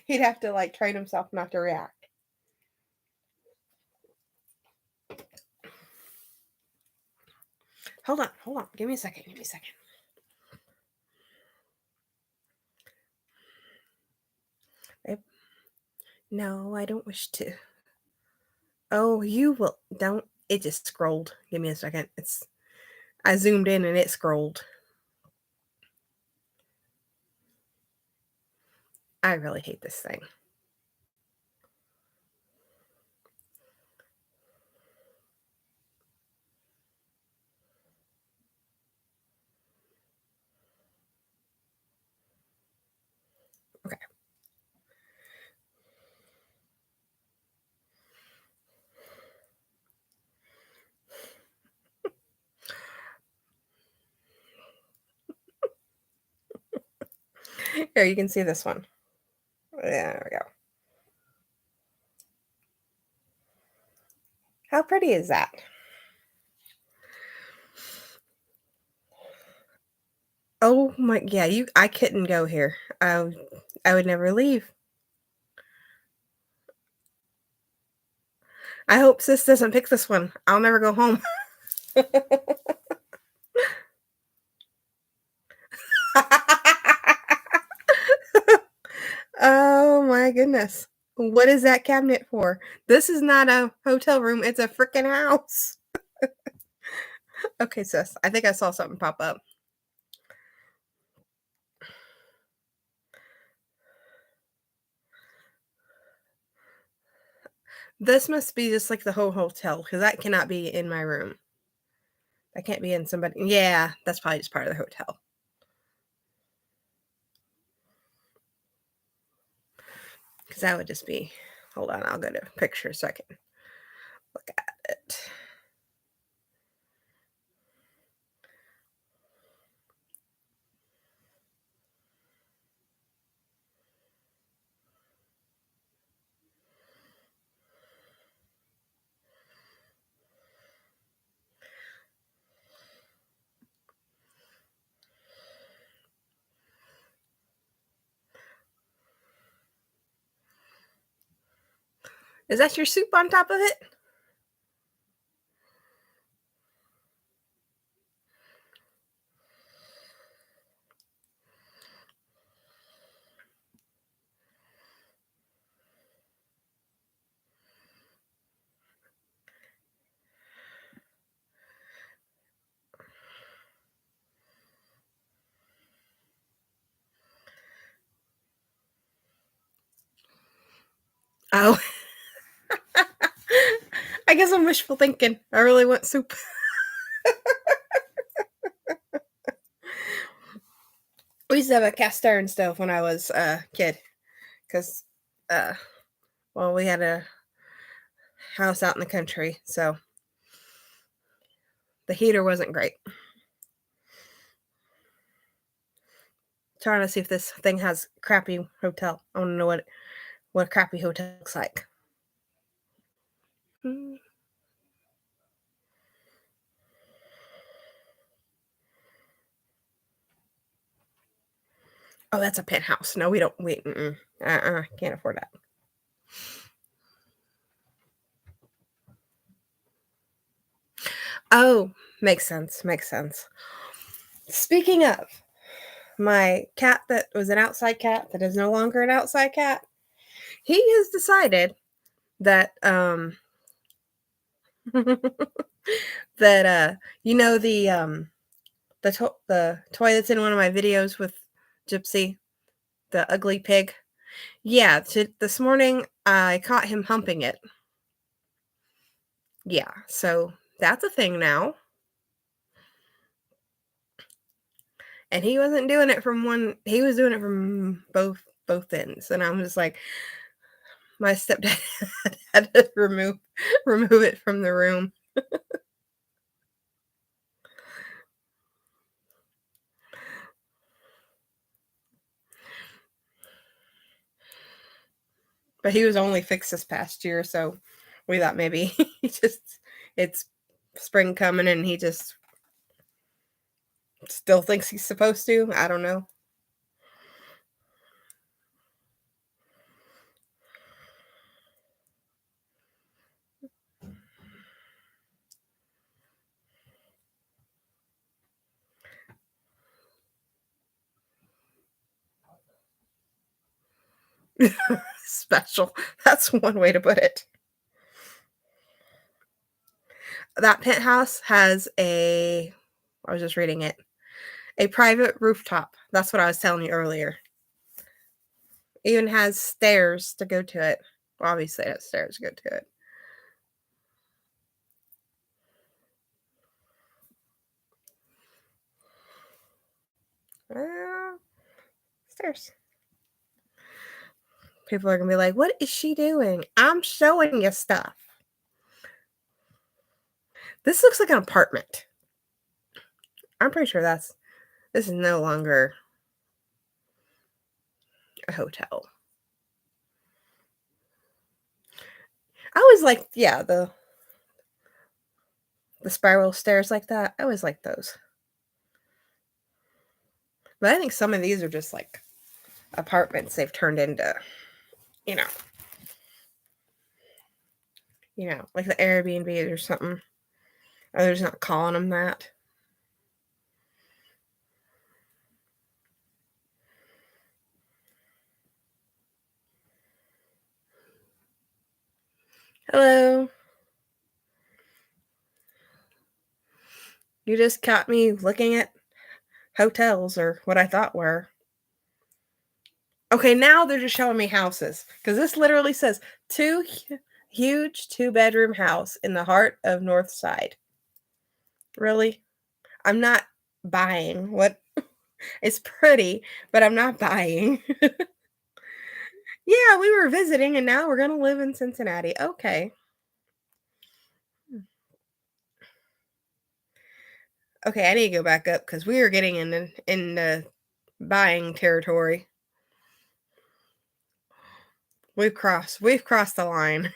He'd have to like train himself not to react. Hold on. Give me a second. Babe. No, I don't wish to. Oh, you will. Don't. It just scrolled. Give me a second. I zoomed in and it scrolled. I really hate this thing. Okay. Here, you can see this one. There we go. How pretty is that? Oh my, yeah, I couldn't go here. I would never leave. I hope sis doesn't pick this one. I'll never go home. Oh my goodness. What is that cabinet for? This is not a hotel room, it's a freaking house. Okay, sis. I think I saw something pop up. This must be just like the whole hotel because that cannot be in my room. That can't be in somebody. Yeah, that's probably just part of the hotel. Because that would just be. Hold on, I'll go to pictures so I can look at it. Is that your soup on top of it? Oh. I guess I'm wishful thinking. I really want soup. We used to have a cast iron stove when I was a kid. Because, we had a house out in the country. So the heater wasn't great. Trying to see if this thing has crappy hotel. I want to know what a crappy hotel looks like. Oh, that's a penthouse. No, we don't. Can't afford that. Oh, makes sense. Speaking of, my cat that was an outside cat that is no longer an outside cat, he has decided that that the toy that's in one of my videos with Gypsy, the ugly pig. Yeah, this morning I caught him humping it. Yeah, so that's a thing now. And he wasn't doing it from one, he was doing it from both ends. And I'm just like, my stepdad had to remove it from the room. But he was only fixed this past year, so we thought maybe he just it's spring coming and he just still thinks he's supposed to. I don't know. Special. That's one way to put it. That penthouse has I was just reading it, a private rooftop. That's what I was telling you earlier. Even has stairs to go to it. Well, obviously, it has stairs to go to it. Stairs. People are going to be like, what is she doing? I'm showing you stuff. This looks like an apartment. I'm pretty sure this is no longer a hotel. I always like, yeah, the spiral stairs like that. I always like those. But I think some of these are just like apartments they've turned into, you know, like the Airbnb or something. Or they're just not calling them that. Hello. You just caught me looking at hotels or what I thought were. Okay, now they're just showing me houses because this literally says huge 2-bedroom house in the heart of North Side. Really? I'm not buying. What? It's pretty, but I'm not buying. Yeah, we were visiting and now we're going to live in Cincinnati. Okay. Okay, I need to go back up because we are getting in buying territory. We've crossed the line.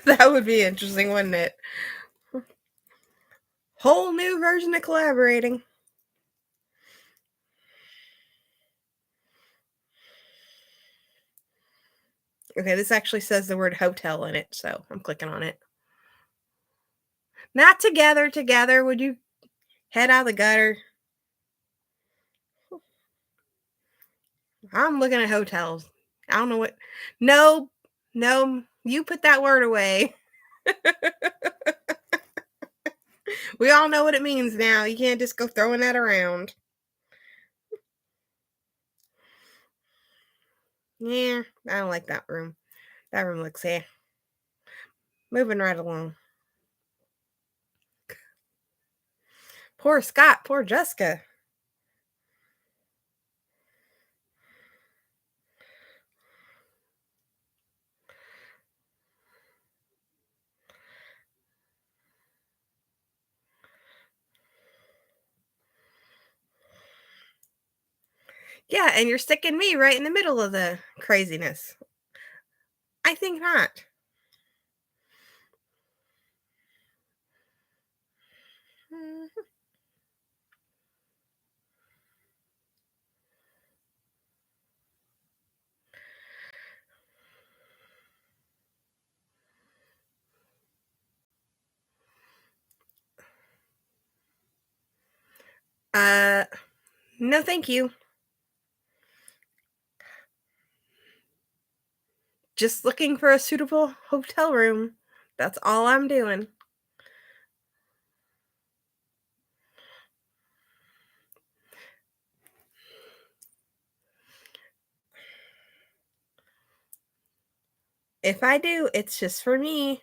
That would be interesting, wouldn't it? Whole new version of collaborating. Okay, this actually says the word hotel in it, so I'm clicking on it. Not together. Would you head out of the gutter? I'm looking at hotels. I don't know what. No, you put that word away. We all know what it means now. You can't just go throwing that around. Yeah, I don't like that room. That room looks moving right along. Poor Scott. Poor Jessica. Yeah, and you're sticking me right in the middle of the craziness. I think not. No, thank you. Just looking for a suitable hotel room. That's all I'm doing. If I do, it's just for me.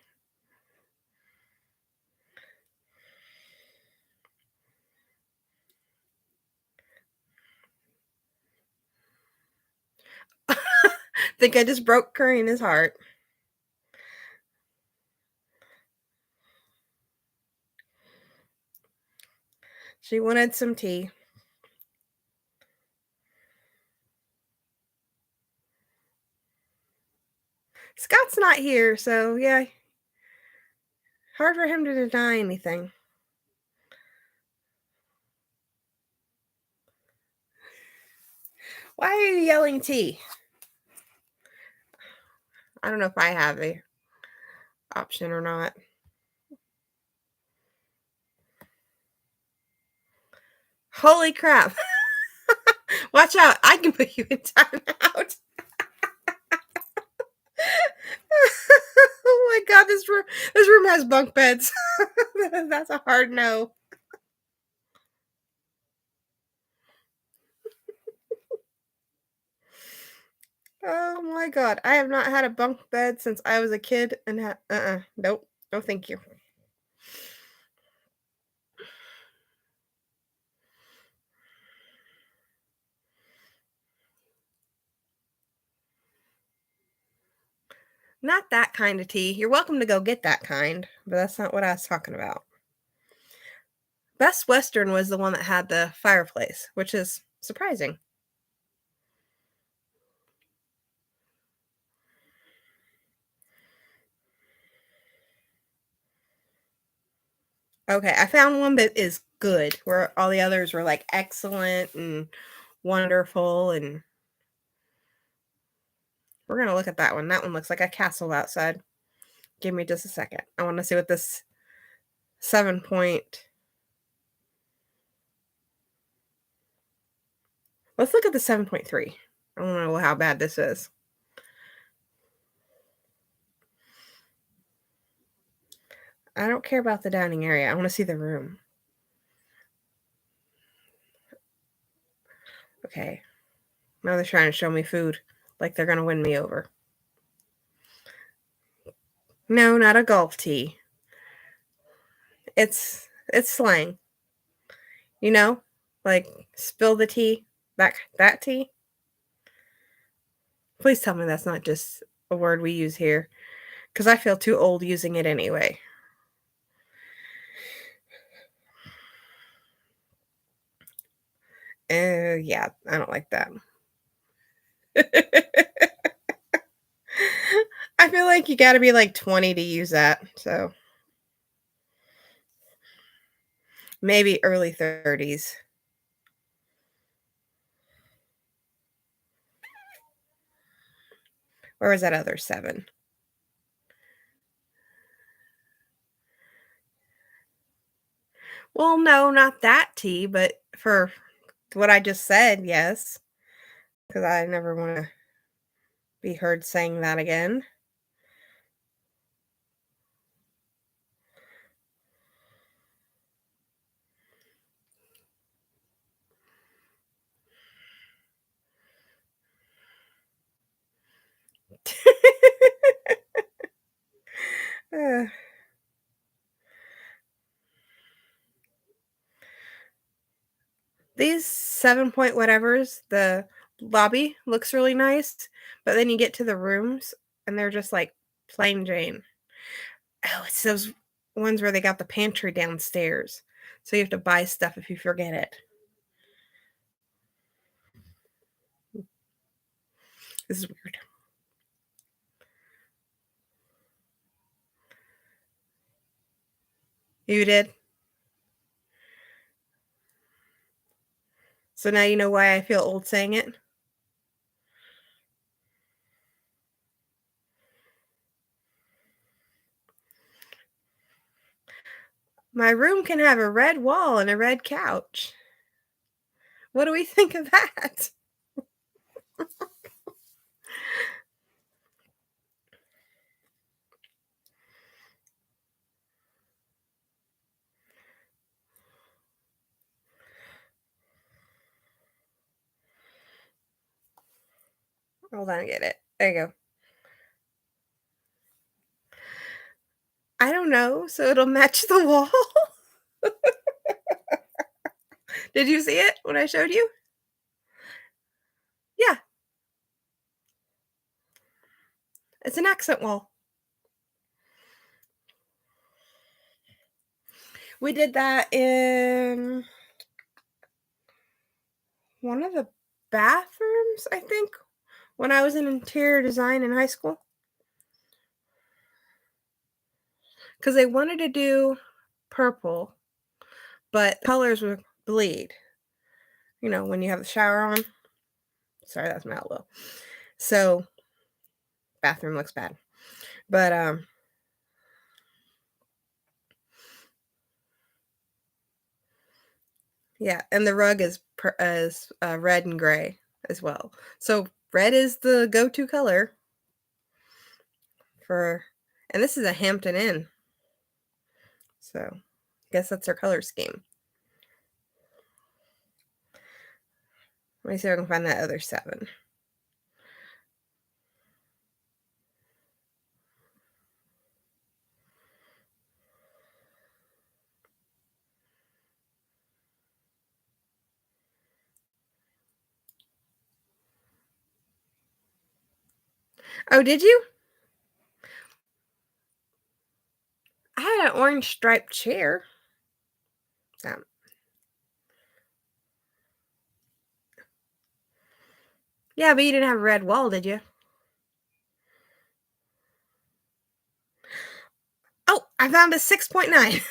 Think I just broke Karina's heart. She wanted some tea. Scott's not here, so yeah, hard for him to deny anything. Why are you yelling tea? I don't know if I have a option or not. Holy crap. Watch out. I can put you in timeout. Oh my god, this room has bunk beds. That's a hard no. Oh my god. I have not had a bunk bed since I was a kid and nope. No thank you. Not that kind of tea. You're welcome to go get that kind, but that's not what I was talking about. Best Western was the one that had the fireplace, which is surprising. Okay, I found one that is good, where all the others were like excellent and wonderful, and we're gonna look at that one. That one looks like a castle outside. Give me just a second. I want to see what this 7 point. Let's look at the 7.3. I don't know how bad this is. I don't care about the dining area. I want to see the room. Okay. Now they're trying to show me food like they're going to win me over. No, not a golf tee. It's slang. You know? Like spill the tea. That tea. Please tell me that's not just a word we use here cuz I feel too old using it anyway. Yeah, I don't like that. I feel like you got to be like 20 to use that. So maybe early 30s. Or was that other 7? Well, no, not that tea, but for what I just said, yes. Because I never want to be heard saying that again. Uh, these 7 point whatevers, the lobby looks really nice, but then you get to the rooms and they're just like plain Jane. Oh, it's those ones where they got the pantry downstairs. So you have to buy stuff if you forget it. This is weird. You did? So now you know why I feel old saying it? My room can have a red wall and a red couch. What do we think of that? Hold on, get it. There you go. I don't know, so it'll match the wall. Did you see it when I showed you? Yeah. It's an accent wall. We did that in one of the bathrooms, I think, when I was in interior design in high school. Because they wanted to do purple, but colors would bleed. You know, when you have the shower on. Sorry, that's my elbow. So, bathroom looks bad. But, yeah, and the rug is red and gray as well. So, red is the go-to color for, and this is a Hampton Inn. So, I guess that's their color scheme. Let me see if I can find that other 7. Oh, did you? I had an orange striped chair. Yeah, but you didn't have a red wall, did you? Oh, I found a 6.9.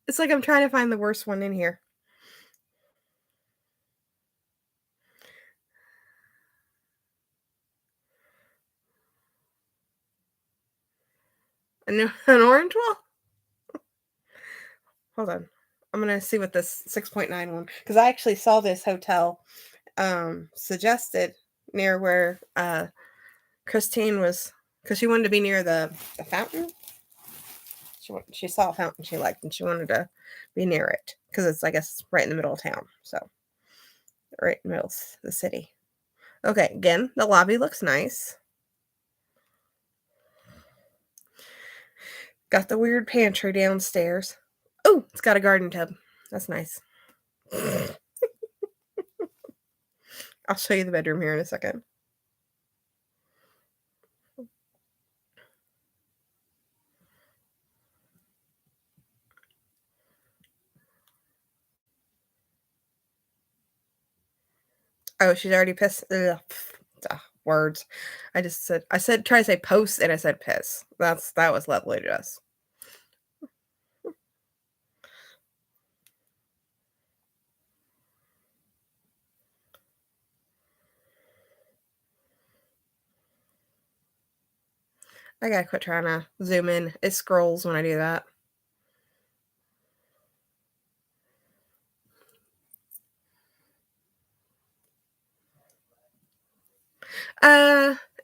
It's like I'm trying to find the worst one in here. An orange wall? Hold on. I'm going to see what this 6.9 one, because I actually saw this hotel suggested near where Christine was, because she wanted to be near the fountain. She saw a fountain she liked, and she wanted to be near it, because it's, I guess, right in the middle of town. So, right in the middle of the city. Okay, again, the lobby looks nice. Got the weird pantry downstairs. Oh, it's got a garden tub. That's nice. I'll show you the bedroom here in a second. Oh, she's already pissed. Ugh. Words. I said try to say post and I said piss. That was lovely, Jess. I gotta quit trying to zoom in. It scrolls when I do that.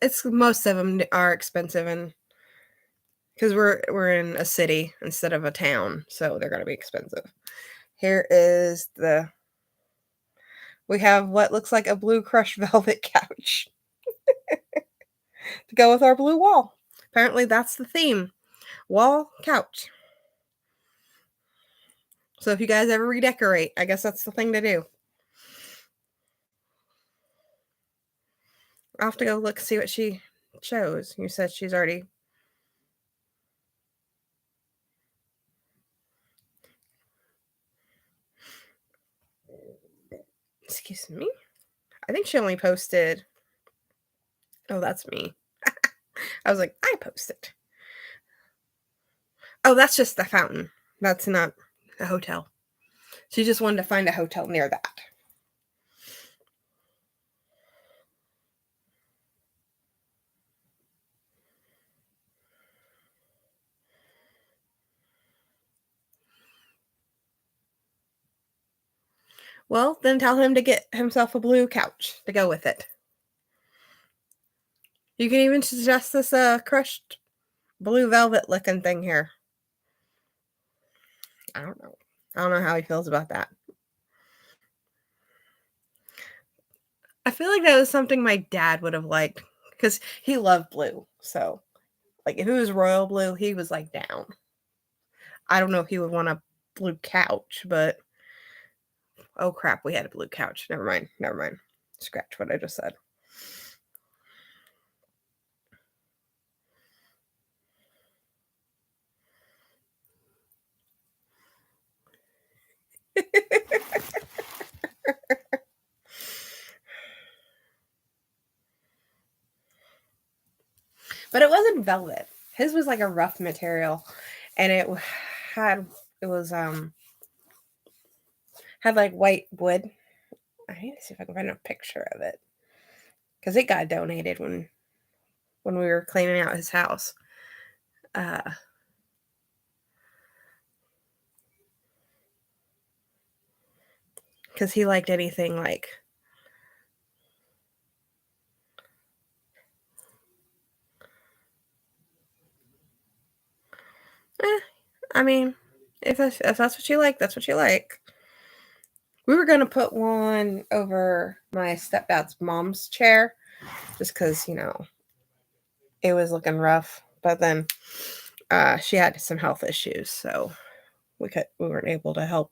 It's most of them are expensive, and because we're in a city instead of a town, so they're gonna be expensive. Here is we have what looks like a blue crushed velvet couch to go with our blue wall. Apparently, that's the theme: wall couch. So if you guys ever redecorate, I guess that's the thing to do. I'll have to go look see what she chose. You said she's already. Excuse me. I think she only posted. Oh, that's me. I was like, I posted. Oh, that's just the fountain. That's not a hotel. She just wanted to find a hotel near that. Well, then tell him to get himself a blue couch to go with it. You can even suggest this crushed blue velvet looking thing here. I don't know. I don't know how he feels about that. I feel like that was something my dad would have liked because he loved blue. So, like, if it was royal blue, he was like down. I don't know if he would want a blue couch, but oh crap, we had a blue couch. Never mind. Never mind. Scratch what I just said. But it wasn't velvet. His was like a rough material, and had it was had like white wood. I need to see if I can find a picture of it because it got donated when we were cleaning out his house. Because he liked anything like I mean, if that's what you like, that's what you like. We were gonna put one over my stepdad's mom's chair, just because it was looking rough. But then she had some health issues, so we weren't able to help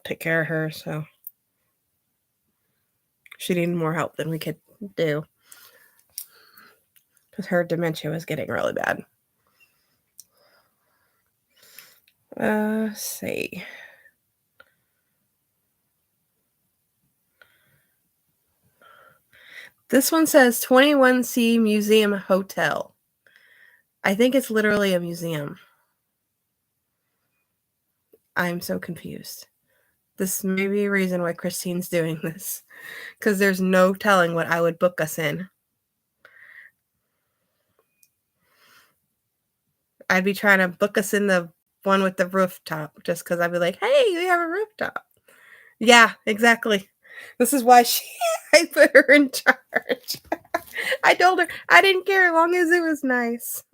take care of her. So she needed more help than we could do because her dementia was getting really bad. Let's see. This one says 21C Museum Hotel. I think it's literally a museum. I'm so confused. This may be a reason why Christine's doing this, because there's no telling what I would book us in. I'd be trying to book us in the one with the rooftop just because I'd be like, hey, we have a rooftop. Yeah, exactly. This is why I put her in charge. I told her I didn't care as long as it was nice.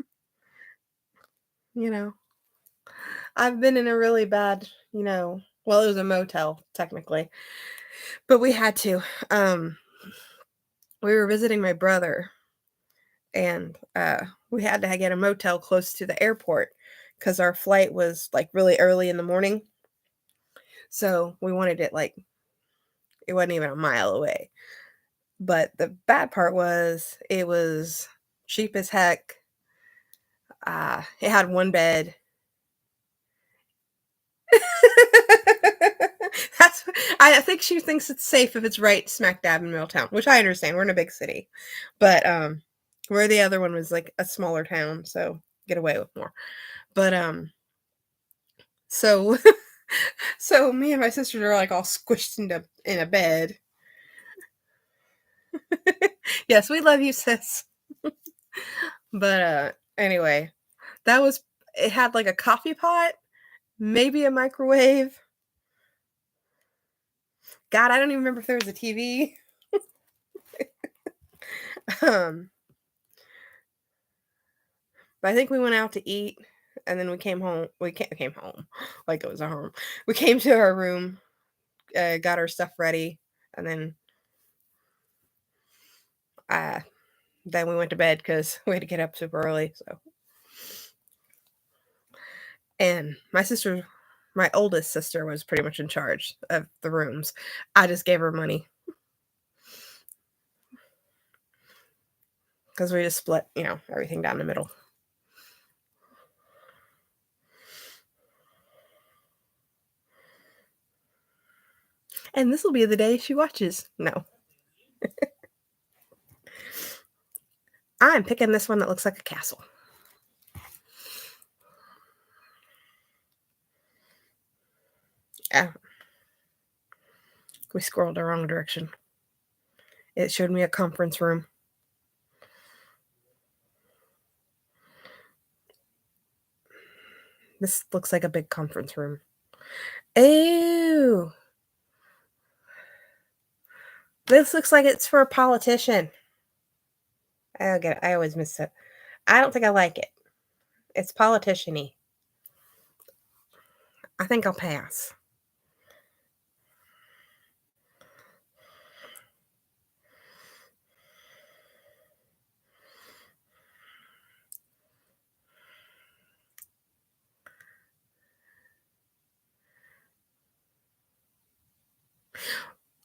I've been in a really bad, well, it was a motel technically, but we had to. We were visiting my brother, and we had to get a motel close to the airport because our flight was like really early in the morning. So we wanted it like it wasn't even a mile away. But the bad part was it was cheap as heck. It had one bed. I think she thinks it's safe if it's right smack dab in Middletown, which I understand. We're in a big city, but where the other one was like a smaller town, so get away with more. But so so me and my sisters are like all squished in a bed. Yes, we love you, sis. But anyway, it had like a coffee pot, maybe a microwave. God, I don't even remember if there was a TV. But I think we went out to eat, and then we came home. We came home like it was a home. We came to our room, got our stuff ready, and then we went to bed because we had to get up super early. So, and my oldest sister, was pretty much in charge of the rooms. I just gave her money because we just split, everything down the middle. And this will be the day she watches. No. I'm picking this one that looks like a castle. We scrolled the wrong direction. It showed me a conference room. This looks like a big conference room. Ew. This looks like it's for a politician. I get it. I always miss it. I don't think I like it. It's politician-y. I think I'll pass.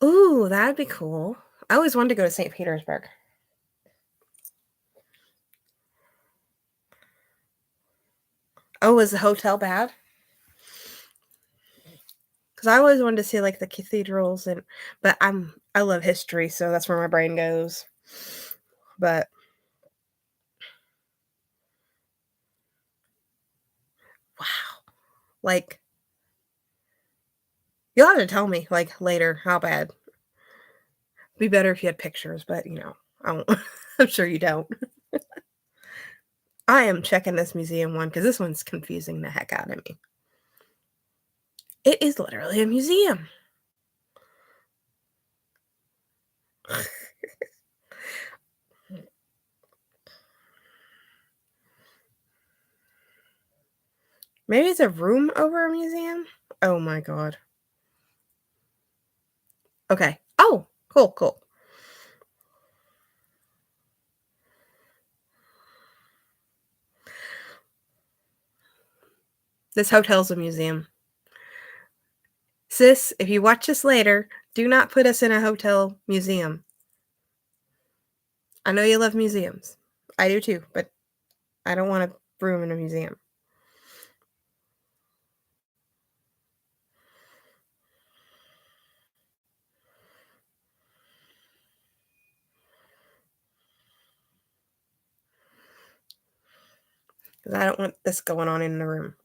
Ooh, that'd be cool. I always wanted to go to St. Petersburg. Oh, was the hotel bad? Because I always wanted to see like the cathedrals but I love history, so that's where my brain goes. But Like, you'll have to tell me, like, later how bad. Be better if you had pictures, but, I won't. I'm sure you don't. I am checking this museum one because this one's confusing the heck out of me. It is literally a museum. Maybe it's a room over a museum? Oh my god. Okay. Oh, cool. This hotel's a museum. Sis, if you watch this later, do not put us in a hotel museum. I know you love museums. I do too, but I don't want a room in a museum. Because I don't want this going on in the room.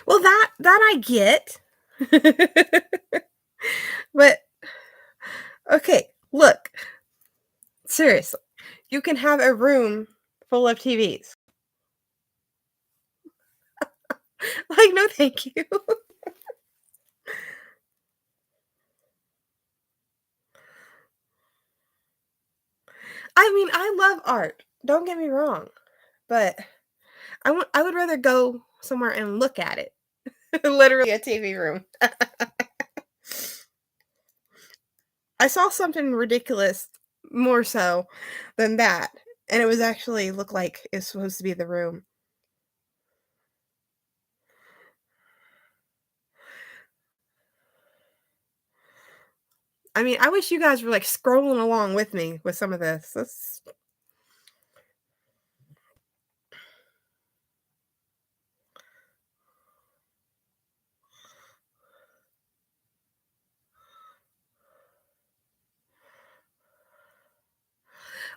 Well, that I get. But okay, look. Seriously. You can have a room full of TVs. Like, no thank you. I mean, I love art. Don't get me wrong, but I would rather go somewhere and look at it. Literally a TV room. I saw something ridiculous more so than that, and it was actually looked like it's supposed to be the room. I mean, I wish you guys were, like, scrolling along with me with some of this. This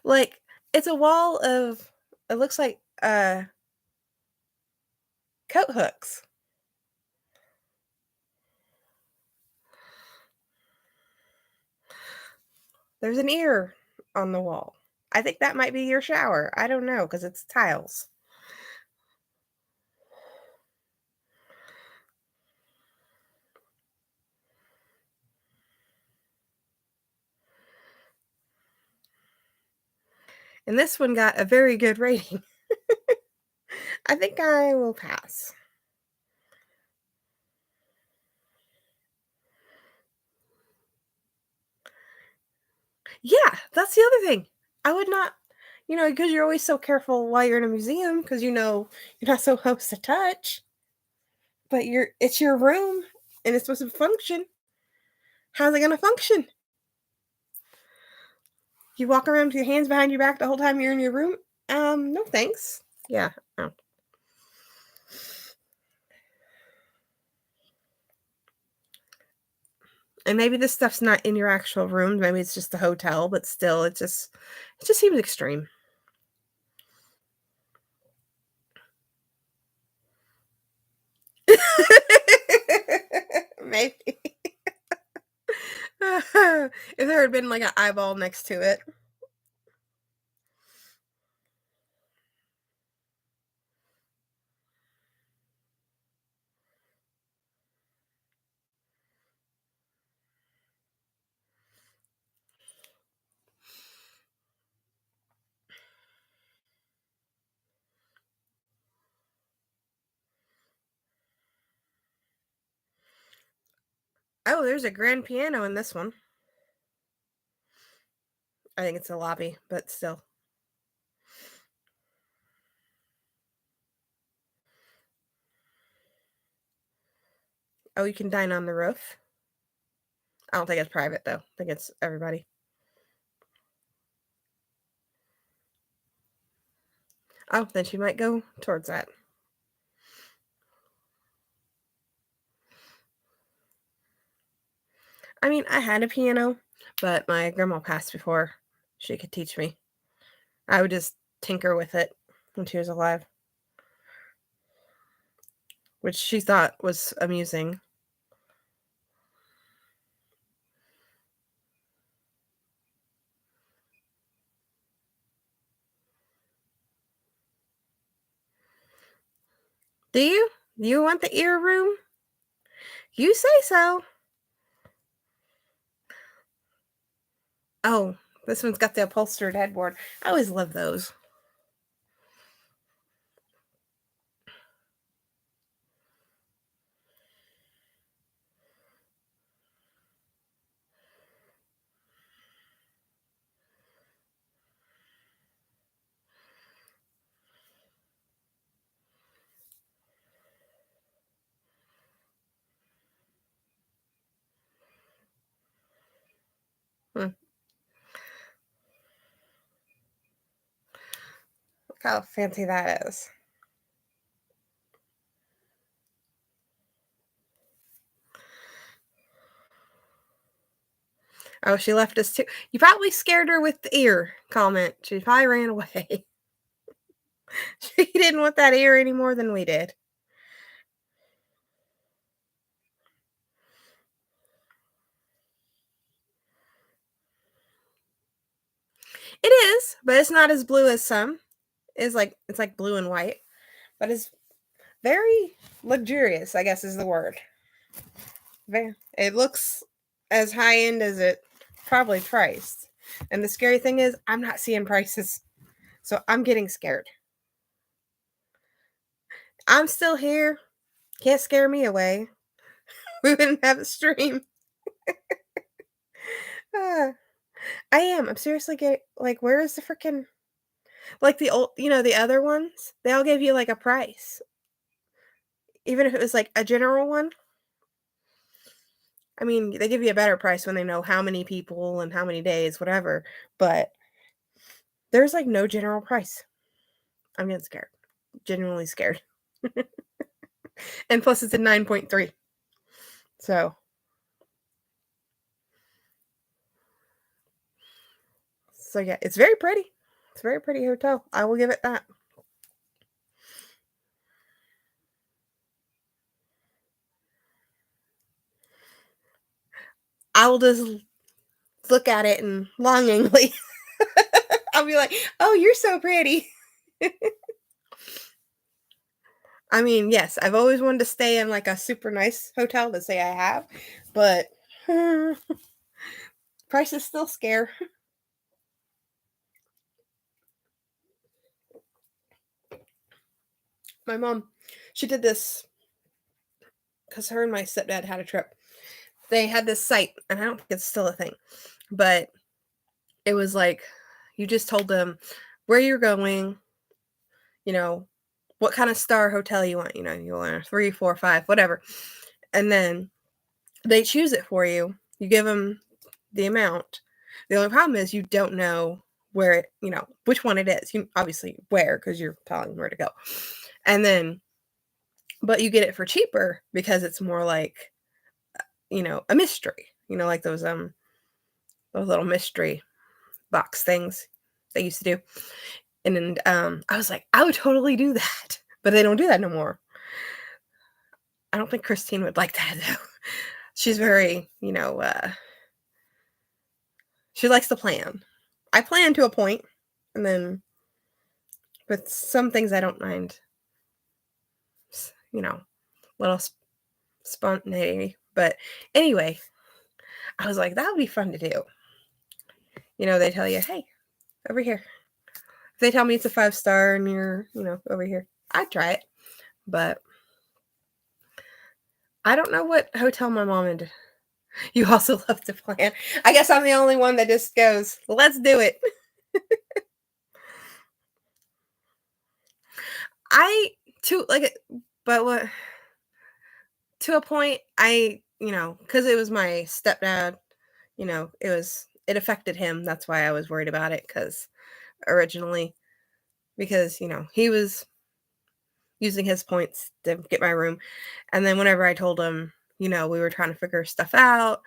like, it's a wall of it looks like, coat hooks. There's an ear on the wall. I think that might be your shower. I don't know because it's tiles. And this one got a very good rating. I think I will pass. Yeah, that's the other thing. I would not, because you're always so careful while you're in a museum because you're not so close to touch, but it's your room and it's supposed to function. How's it gonna function? You walk around with your hands behind your back the whole time you're in your room? No thanks. Yeah. No. And maybe this stuff's not in your actual room. Maybe it's just a hotel, but still, it just seems extreme. Maybe. If there had been like an eyeball next to it. Oh, there's a grand piano in this one. I think it's a lobby, but still. Oh, you can dine on the roof. I don't think it's private though. I think it's everybody. Oh, then she might go towards that. I mean, I had a piano, but my grandma passed before she could teach me. I would just tinker with it when she was alive, which she thought was amusing. Do you? Do you want the ear room? You say so. Oh, this one's got the upholstered headboard. I always love those. Hmm. Look how fancy that is. Oh, she left us too. You probably scared her with the ear comment. She probably ran away. She didn't want that ear any more than we did. It is, but it's not as blue as some. It's like blue and white, but it's very luxurious, I guess is the word. It looks as high end as it probably priced. And the scary thing is, I'm not seeing prices. So I'm getting scared. I'm still here. Can't scare me away. We wouldn't have a stream. Ah, I am. I'm seriously getting like, where is the freaking like the old, the other ones? They all gave you like a price, even if it was like a general one. I mean, they give you a better price when they know how many people and how many days, whatever. But there's like no general price. I'm getting scared. Genuinely scared. And plus, it's a 9.3. So yeah, it's very pretty. It's a very pretty hotel. I will give it that. I will just look at it and longingly. I'll be like, "Oh, you're so pretty." I mean, yes, I've always wanted to stay in like a super nice hotel to say I have, but prices still scare. My mom, she did this because her and my stepdad had a trip. They had this site, and I don't think it's still a thing, but it was like you just told them where you're going, you know, what kind of star hotel you want, you want a 3, 4, 5, whatever. And then they choose it for you. You give them the amount. The only problem is you don't know where it, which one it is. You obviously where because you're telling them where to go. And then but you get it for cheaper because it's more like, a mystery. Like those little mystery box things they used to do. And then I was like, I would totally do that. But they don't do that no more. I don't think Christine would like that though. She's very, she likes to plan. I plan to a point, and then with some things I don't mind, you know, little spontaneity. But anyway, I was like, that would be fun to do. They tell you, hey, over here. If they tell me it's a 5-star and you're, over here, I'd try it. But I don't know what hotel my mom would. You also love to plan. I guess I'm the only one that just goes, let's do it. I to like but what to a point because it was my stepdad, it affected him. That's why I was worried about it because originally because he was using his points to get my room, and then whenever I told him we were trying to figure stuff out,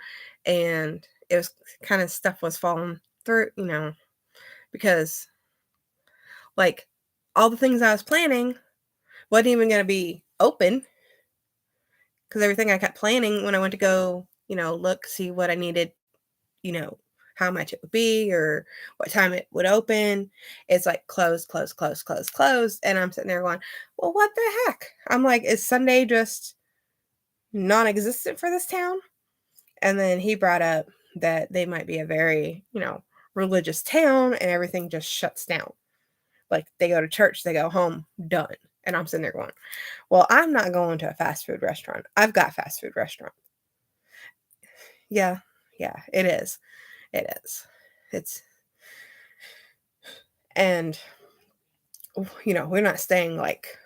and it was kind of stuff was falling through, because like all the things I was planning wasn't even going to be open, because everything I kept planning when I went to go, look, see what I needed, how much it would be or what time it would open. It's like closed, closed, closed, closed, closed. And I'm sitting there going, well, what the heck? I'm like, is Sunday just non existent for this town? And then he brought up that they might be a very, religious town and everything just shuts down. Like they go to church, they go home, done. And I'm sitting there going, well, I'm not going to a fast food restaurant. I've got fast food restaurant. Yeah, it is. It is. It's, and, we're not staying like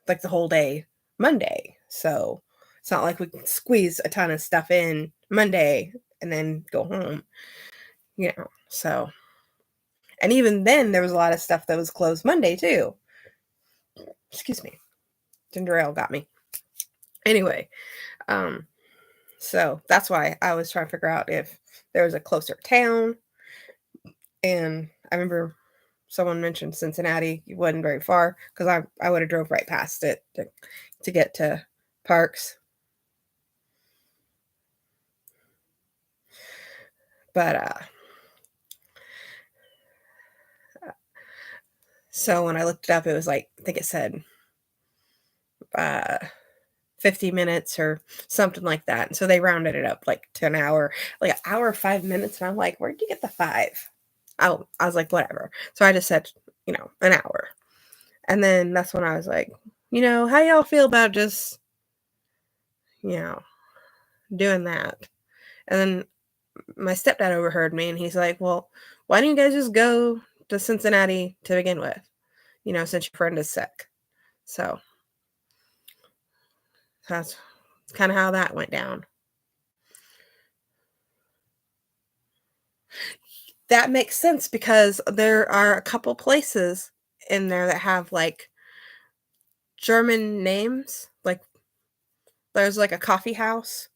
the whole day Monday. So it's not like we can squeeze a ton of stuff in Monday and then go home, so. And even then, there was a lot of stuff that was closed Monday, too. Excuse me. Ginger ale got me. Anyway, so that's why I was trying to figure out if there was a closer town. And I remember someone mentioned Cincinnati wasn't very far, because I would have drove right past it to get to Parks. But so when I looked it up, it was like, I think it said 50 minutes or something like that. And so they rounded it up like to an hour, like an hour, 5 minutes. And I'm like, where'd you get the 5? Oh, I was like, whatever. So I just said, an hour. And then that's when I was like, how y'all feel about just, doing that? And then my stepdad overheard me and he's like, well, why don't you guys just go to Cincinnati to begin with? Since your friend is sick. So that's kind of how that went down. That makes sense because there are a couple places in there that have like German names. Like there's like a coffee house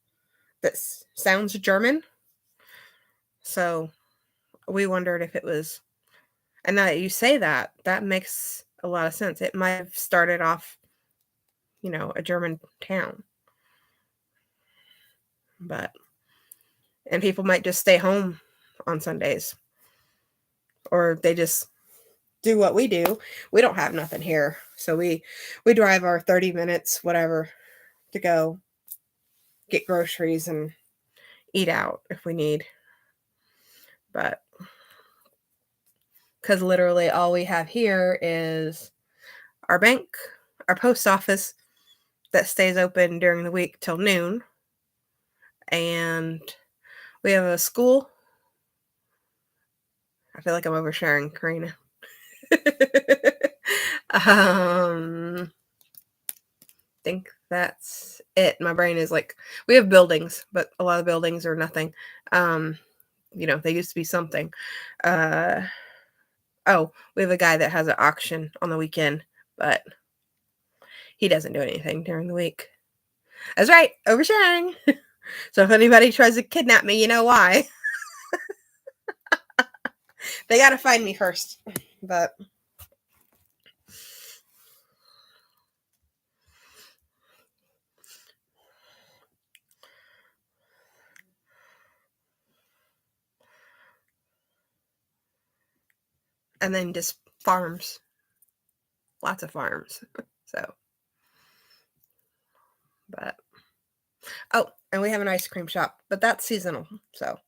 that sounds German. So we wondered if it was, and now that you say that, that makes a lot of sense. It might have started off, a German town. And people might just stay home on Sundays, or they just do what we do. We don't have nothing here. So we drive our 30 minutes, whatever, to go get groceries and eat out if we need. But because literally all we have here is our bank, our post office that stays open during the week till noon, and we have a school. I feel like I'm oversharing, Karina. Think that's it. My brain is like, we have buildings, but a lot of buildings are nothing. They used to be something. We have a guy that has an auction on the weekend, but he doesn't do anything during the week. That's right, oversharing. So if anybody tries to kidnap me, you know why. They gotta find me first. But and then just farms. Lots of farms. So, but and we have an ice cream shop, but that's seasonal. So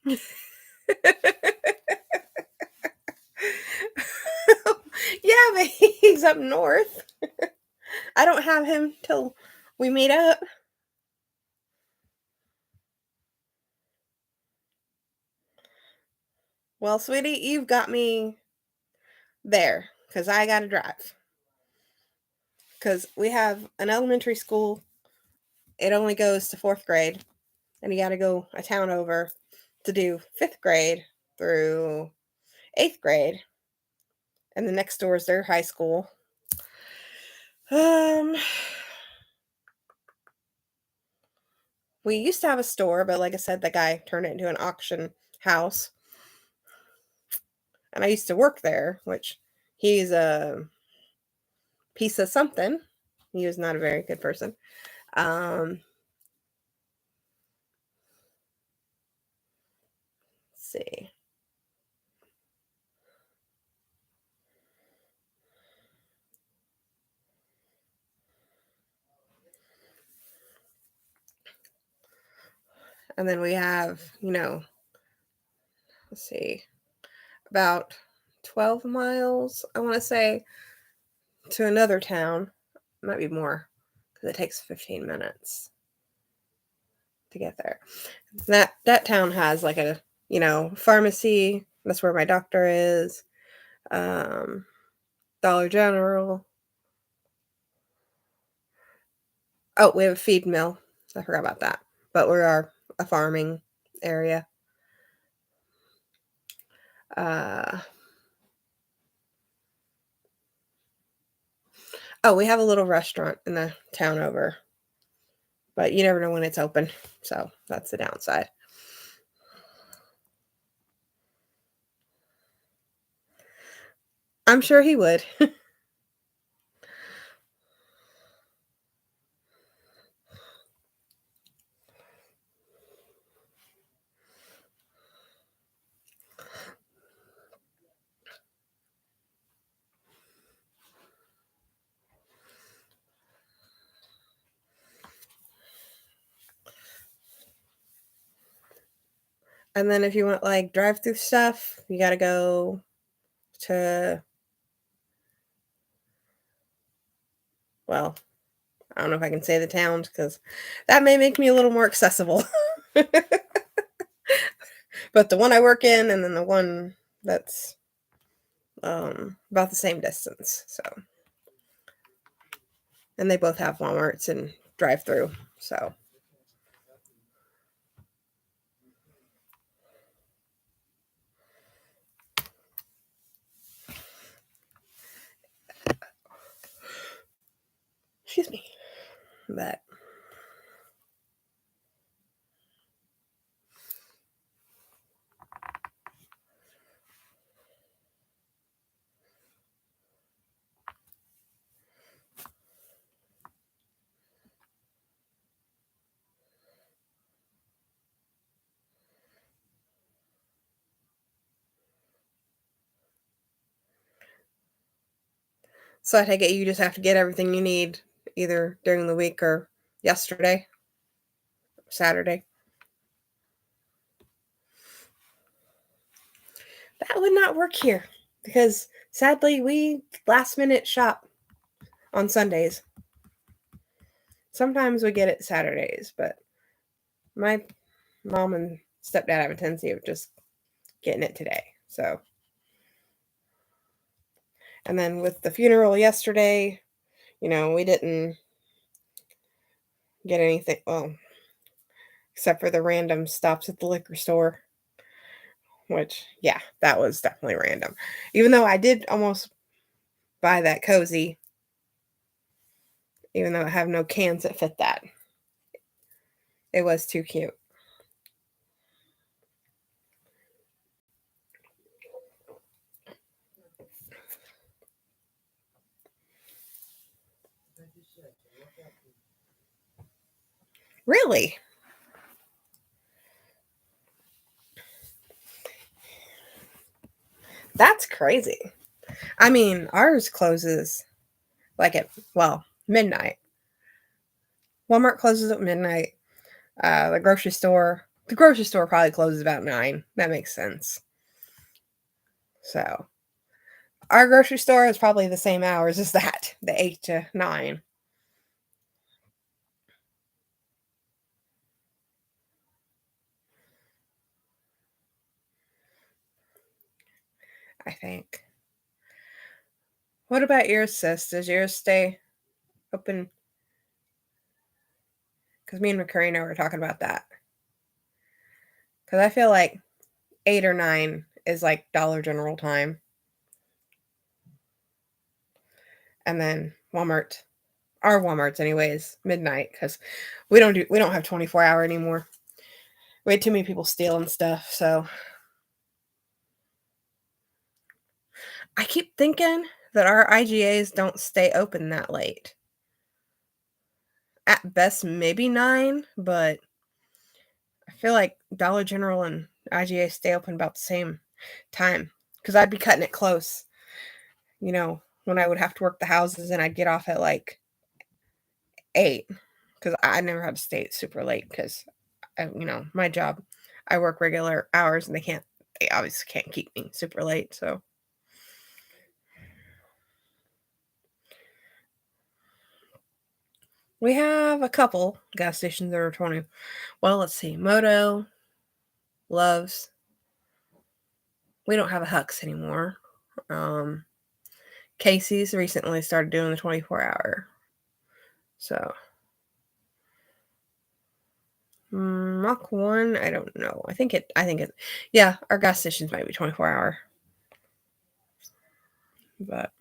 yeah, but he's up north. I don't have him till we meet up. Well, sweetie, you've got me there because I got to drive. Because we have an elementary school, it only goes to 4th grade, and you got to go a town over to do 5th grade through 8th grade. and the next door is their high school. Um, we used to have a store, but like I said, the guy turned it into an auction house. And I used to work there, which he's a piece of something. He was not a very good person. Let's see. And then we have, let's see, about 12 miles, I want to say, to another town. Might be more because it takes 15 minutes to get there. That town has like a, pharmacy. That's where my doctor is. Dollar General. Oh, we have a feed mill. I forgot about that. But we are a farming area. We have a little restaurant in the town over, but you never know when it's open, so that's the downside. I'm sure he would. And then if you want like drive-through stuff, you got to go to, well, I don't know if I can say the towns because that may make me a little more accessible. But the one I work in and then the one that's about the same distance. So, and they both have Walmarts and drive-through. So, excuse me. But so I take it you just have to get everything you need either during the week or yesterday, Saturday. That would not work here because sadly we last minute shop on Sundays. Sometimes we get it Saturdays, but my mom and stepdad have a tendency of just getting it today. So, and then with the funeral yesterday, we didn't get anything, well, except for the random stops at the liquor store, which, yeah, that was definitely random. Even though I did almost buy that cozy, even though I have no cans that fit that. It was too cute. Really? That's crazy. I mean, ours closes like at, well, midnight. Walmart closes at midnight. The grocery store probably closes about 9. That makes sense. So, our grocery store is probably the same hours as that, the 8 to 9. I think. What about yours, sis? Does yours stay open? Because me and Macarena were talking about that. Because I feel like 8 or 9 is like Dollar General time. and then Walmart, our Walmart's anyways, midnight because we don't have 24-hour anymore. We had too many people stealing stuff, so I keep thinking that our IGAs don't stay open that late. At best, maybe 9, but I feel like Dollar General and IGA stay open about the same time because I'd be cutting it close, when I would have to work the houses and I'd get off at like 8 because I never had to stay super late because, my job, I work regular hours and they obviously can't keep me super late. So we have a couple gas stations that are 20. Well, let's see. Moto, Loves. We don't have a Hux anymore. Casey's recently started doing the 24-hour. So Mach 1, I don't know. I think it yeah, our gas stations might be 24-hour. But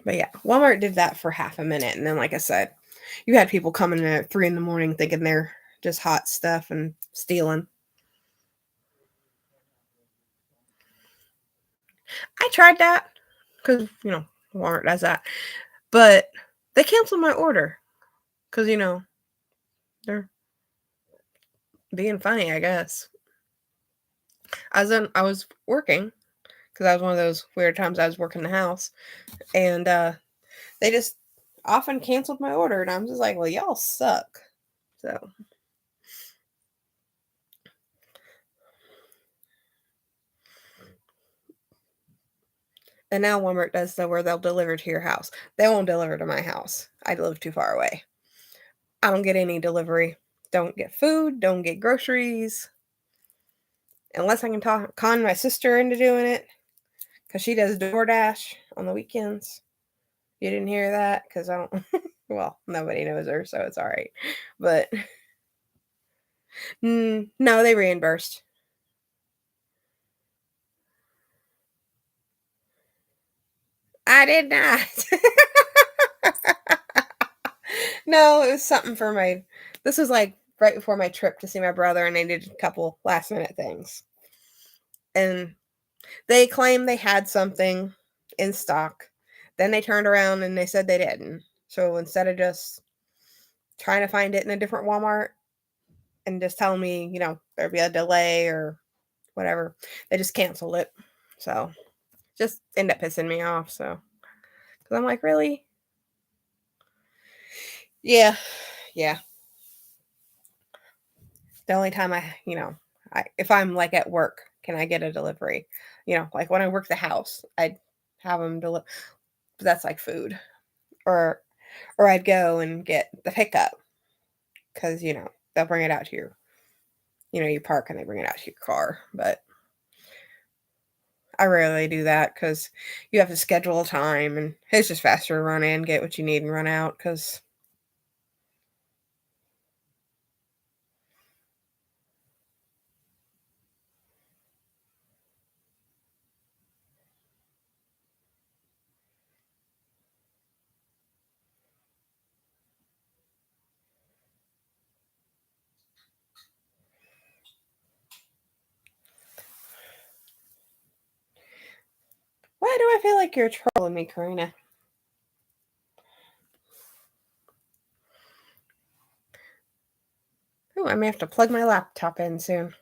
yeah, Walmart did that for half a minute, and then like I said, you had people coming in at 3 in the morning thinking they're just hot stuff and stealing. I tried that because Walmart does that, but they canceled my order because they're being funny, I guess. I was working because I was one of those weird times I was working the house, and they just often canceled my order, and I'm just like, well, y'all suck. So and now Walmart does the where they'll deliver to your house. They won't deliver to my house. I live too far away. I don't get any delivery. Don't get food. Don't get groceries. Unless I can con my sister into doing it because she does DoorDash on the weekends. You didn't hear that because I don't. Well, nobody knows her, so it's all right. But no, they reimbursed. I did not. No, it was something for my. This was like right before my trip to see my brother, and they did a couple last minute things. And they claimed they had something in stock. Then they turned around and they said they didn't. So instead of just trying to find it in a different Walmart and just telling me, there'd be a delay or whatever, they just canceled it. So just end up pissing me off. So, because I'm like, really? Yeah. Yeah. The only time if I'm like at work, can I get a delivery? Like when I work the house, I'd have them deliver. That's like food, or I'd go and get the pickup because they'll bring it out to your, you park and they bring it out to your car. But I rarely do that because you have to schedule a time, and it's just faster to run in, get what you need, and run out. Because why do I feel like you're trolling me, Karina? Oh, I may have to plug my laptop in soon.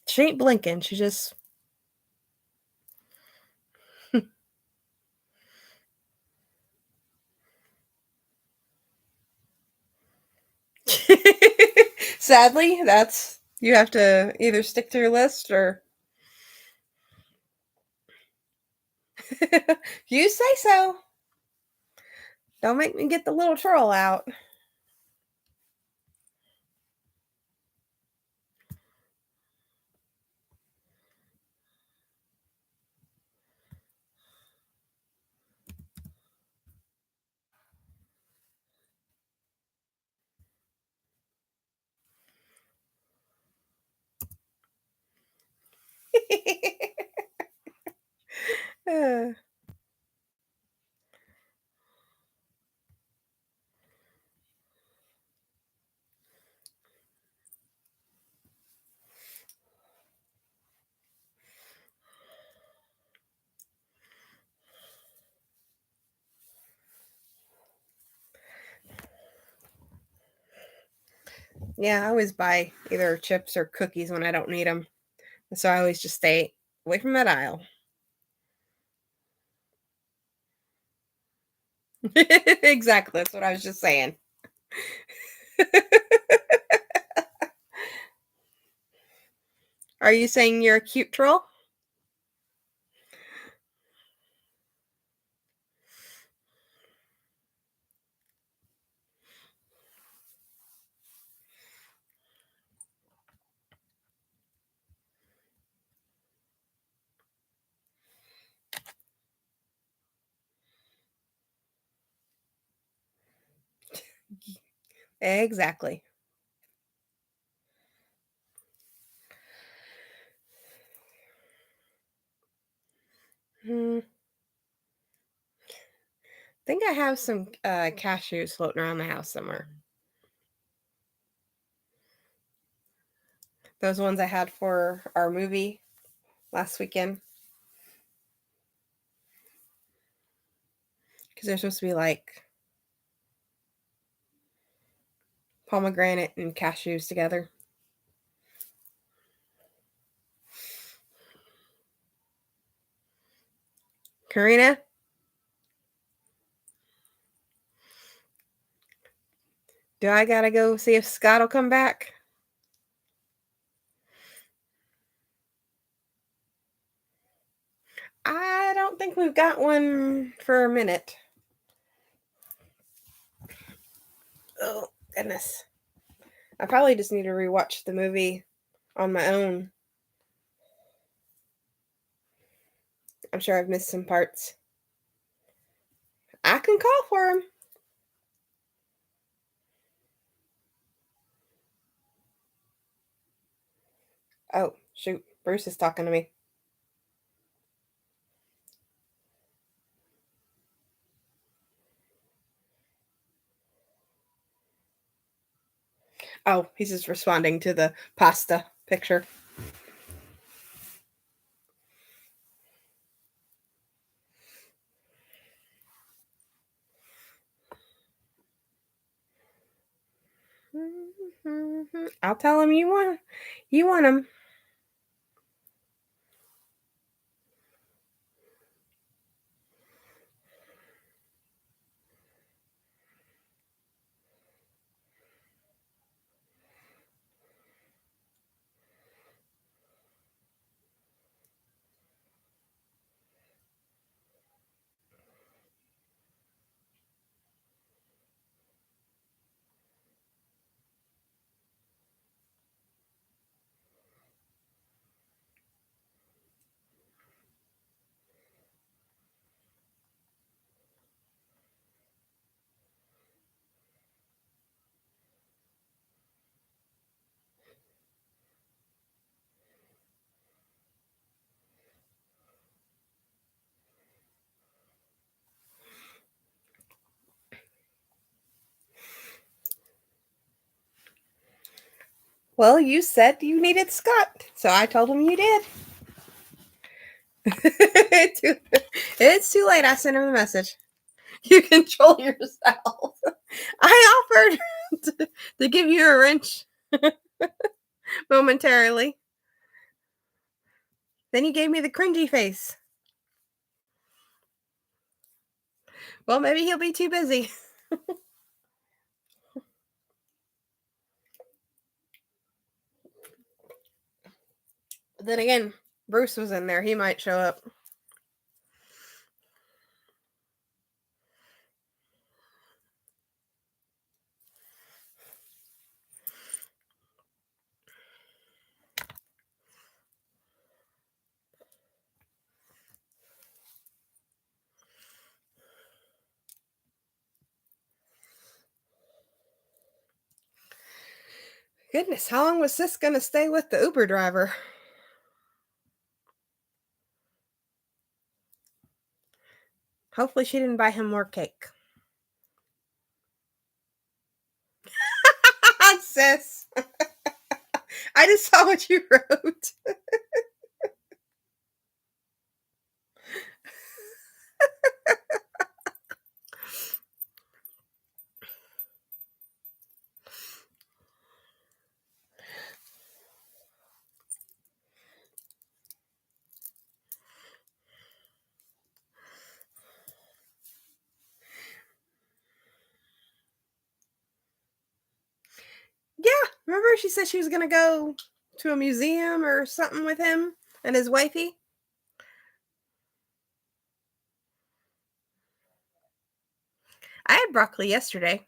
She ain't blinking. She just. Sadly, that's you have to either stick to your list or you say so. Don't make me get the little troll out. Uh, Yeah, I always buy either chips or cookies when I don't need them. So I always just stay away from that aisle. Exactly. That's what I was just saying. Are you saying you're a cute troll? Exactly. Hmm. I think I have some cashews floating around the house somewhere. Those ones I had for our movie last weekend. Because they're supposed to be like pomegranate and cashews together. Karina, do I gotta go see if Scott will come back? I don't think we've got one for a minute. Oh, goodness. I probably just need to rewatch the movie on my own. I'm sure I've missed some parts. I can call for him. Oh, shoot. Bruce is talking to me. Oh, he's just responding to the pasta picture. I'll tell him you want him. Well, you said you needed Scott, so I told him you did. It's too late. I sent him a message. You control yourself. I offered to give you a wrench momentarily. Then you gave me the cringy face. Well, maybe he'll be too busy. But then again, Bruce was in there. He might show up. Goodness, how long was Sis going to stay with the Uber driver? Hopefully, she didn't buy him more cake. Sis, I just saw what you wrote. Remember she said she was going to go to a museum or something with him and his wifey? I had broccoli yesterday.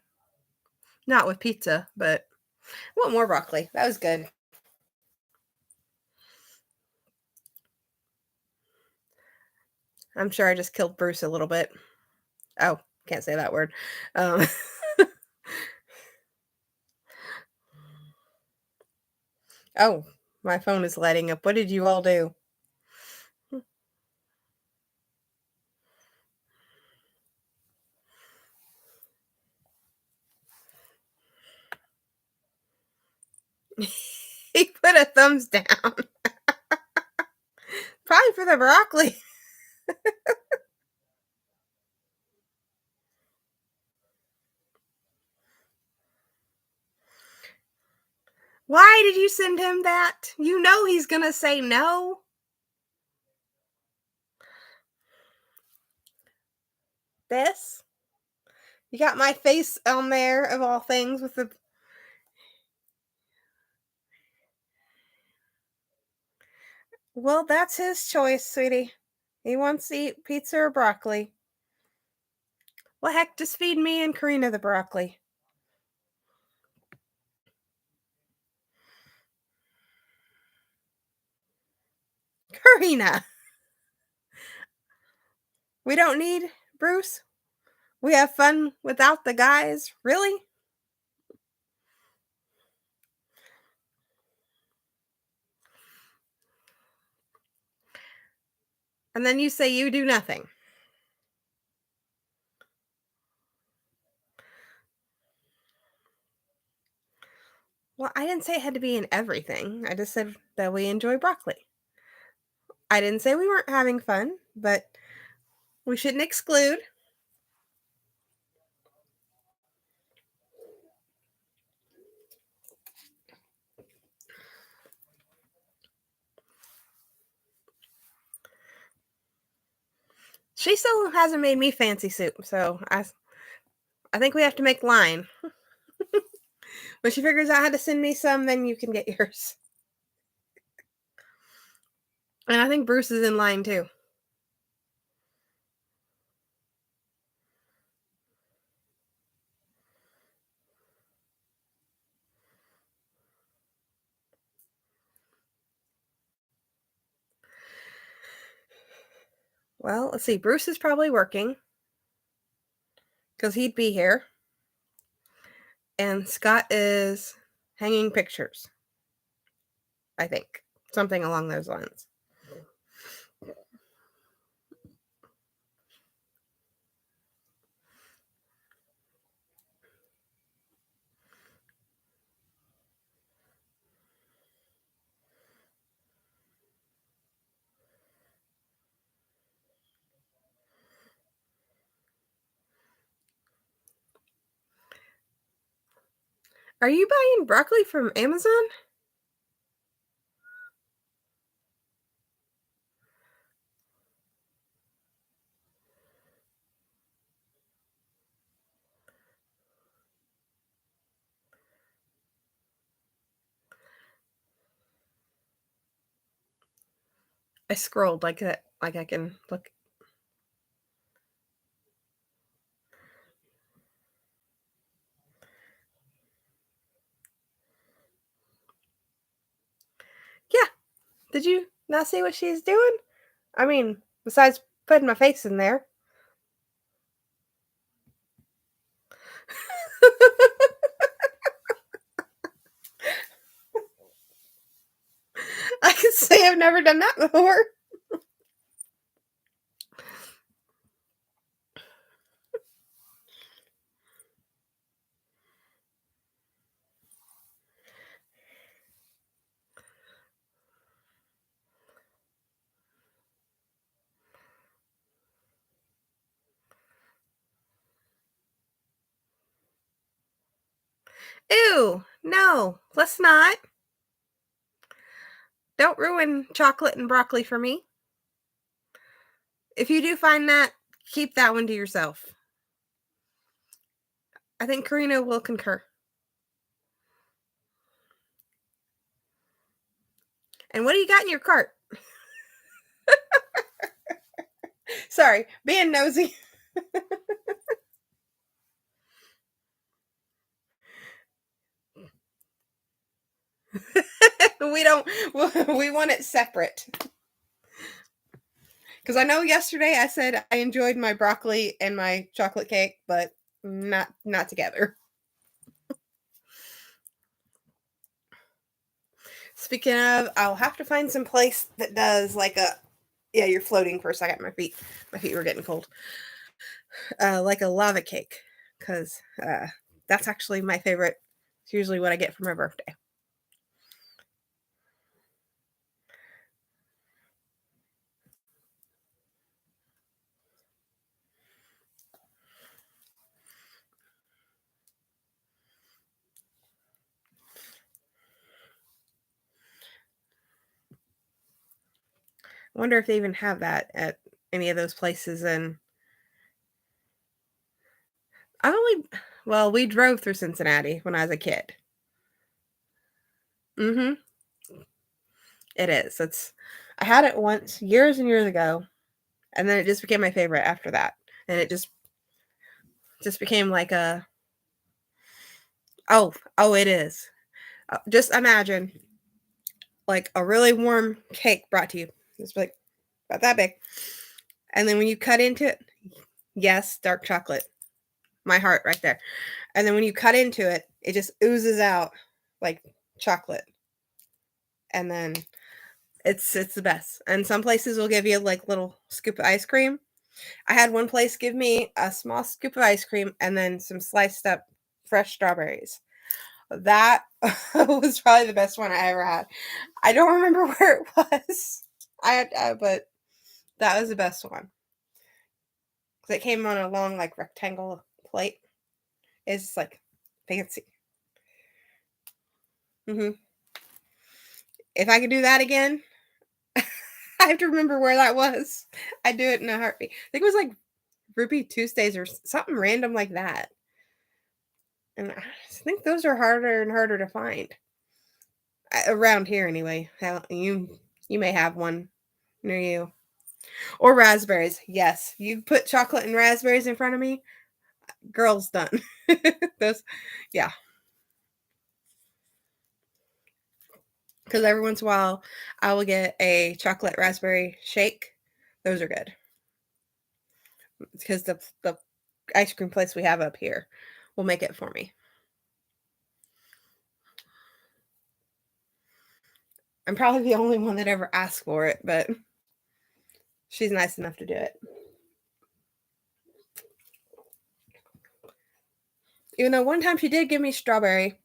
Not with pizza, but I want more broccoli. That was good. I'm sure I just killed Bruce a little bit. Oh, can't say that word. Um, oh, my phone is lighting up. What did you all do? He put a thumbs down. Probably for the broccoli. Why did you send him that? You know he's going to say no. This? You got my face on there, of all things, with the. Well, that's his choice, sweetie. He wants to eat pizza or broccoli. Well, heck, just feed me and Karina the broccoli. Karina! We don't need Bruce? We have fun without the guys? Really? And then you say you do nothing. Well, I didn't say it had to be in everything. I just said that we enjoy broccoli. I didn't say we weren't having fun, but we shouldn't exclude. She still hasn't made me fancy soup, so I think we have to make line. When she figures out how to send me some, then you can get yours. And I think Bruce is in line too. Well, let's see. Bruce is probably working because he'd be here. And Scott is hanging pictures. I think. Something along those lines. Are you buying broccoli from Amazon? I scrolled like that, like I can look. Yeah. Did you not see what she's doing? I mean, besides putting my face in there. I can say I've never done that before. Ew, no, let's not. Don't ruin chocolate and broccoli for me. If you do find that, keep that one to yourself. I think Karina will concur. And what do you got in your cart? Sorry, being nosy. We want it separate. Because I know yesterday I said I enjoyed my broccoli and my chocolate cake, but not together. Speaking of, I'll have to find some place that does like a yeah, you're floating for a second. My feet were getting cold. Like a lava cake, because that's actually my favorite. It's usually what I get for my birthday. I wonder if they even have that at any of those places. And I've only, well, we drove through Cincinnati when I was a kid. Mm-hmm. It is. I had it once years and years ago, and then it just became my favorite after that. And it just became like a oh it is. Just imagine like a really warm cake brought to you. It's like about that big. And then when you cut into it, yes, dark chocolate. My heart right there. And then when you cut into it, it just oozes out like chocolate. And then it's the best. And some places will give you like little scoop of ice cream. I had one place give me a small scoop of ice cream and then some sliced up fresh strawberries. That was probably the best one I ever had. I don't remember where it was. But that was the best one. 'Cause it came on a long, like, rectangle plate. It's like fancy. Hmm. If I could do that again, I have to remember where that was. I'd do it in a heartbeat. I think it was like Ruby Tuesdays or something random like that. And I think those are harder and harder to find around here anyway. You may have one near you. Or raspberries. Yes, you put chocolate and raspberries in front of me, girl's done. Those, yeah. Because every once in a while, I will get a chocolate raspberry shake. Those are good. Because the ice cream place we have up here will make it for me. I'm probably the only one that ever asked for it, but she's nice enough to do it. Even though one time she did give me strawberry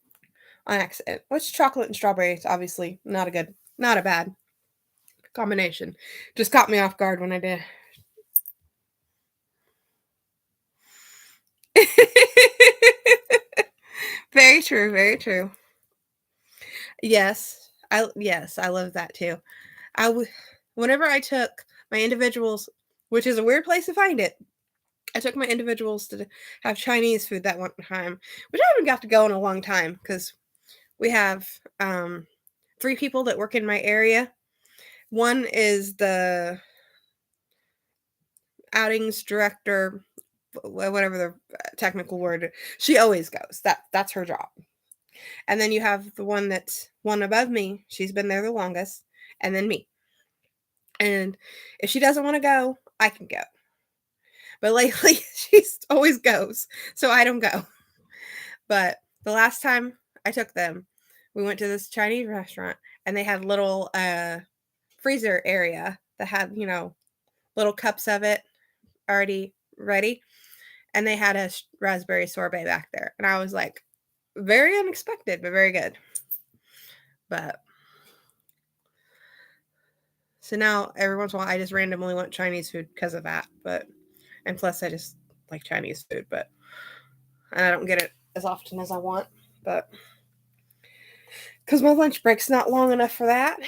on accident, which chocolate and strawberry is obviously not a bad combination. Just caught me off guard when I did. Very true, very true. Yes, I love that too. Whenever I took my individuals, which is a weird place to find it, I took my individuals to have Chinese food that one time, which I haven't got to go in a long time because we have 3 people that work in my area. One is the outings director, whatever the technical word. She always goes. That's her job. And then you have the one that's one above me. She's been there the longest, and then me. And if she doesn't want to go, I can go. But lately, she always goes, so I don't go. But the last time I took them, we went to this Chinese restaurant, and they had little freezer area that had little cups of it already ready, and they had a raspberry sorbet back there, and I was like, very unexpected, but very good. But so now every once in a while, I just randomly want Chinese food because of that. But and plus, I just like Chinese food, but and I don't get it as often as I want. But because my lunch break's not long enough for that.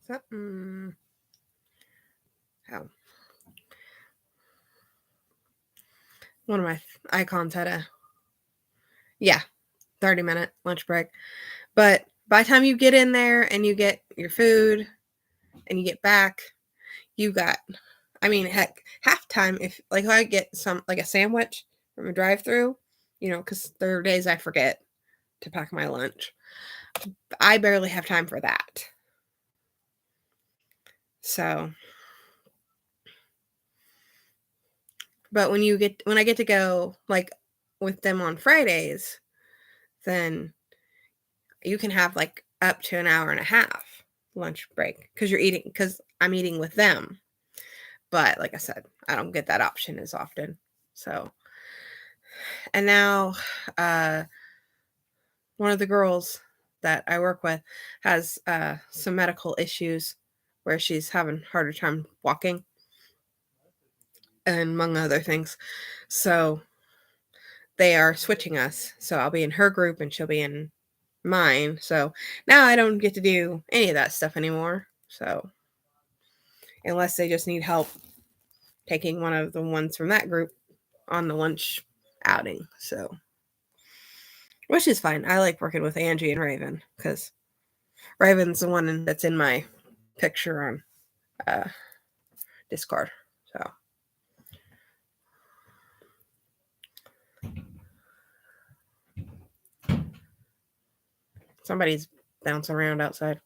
Something. Oh. One of my icons had a 30-minute lunch break. But by the time you get in there and you get your food and you get back, you got, heck, half time, if I get some, like a sandwich from a drive-through, because there are days I forget to pack my lunch. I barely have time for that. So, but when I get to go like with them on Fridays, then you can have like up to an hour and a half lunch break because I'm eating with them. But like I said, I don't get that option as often. So, and now one of the girls that I work with has some medical issues where she's having a harder time walking, and among other things. So they are switching us. So I'll be in her group and she'll be in mine. So now I don't get to do any of that stuff anymore. So unless they just need help taking one of the ones from that group on the lunch outing. So, which is fine. I like working with Angie and Raven because Raven's the one that's in my picture on Discord. So, somebody's bouncing around outside.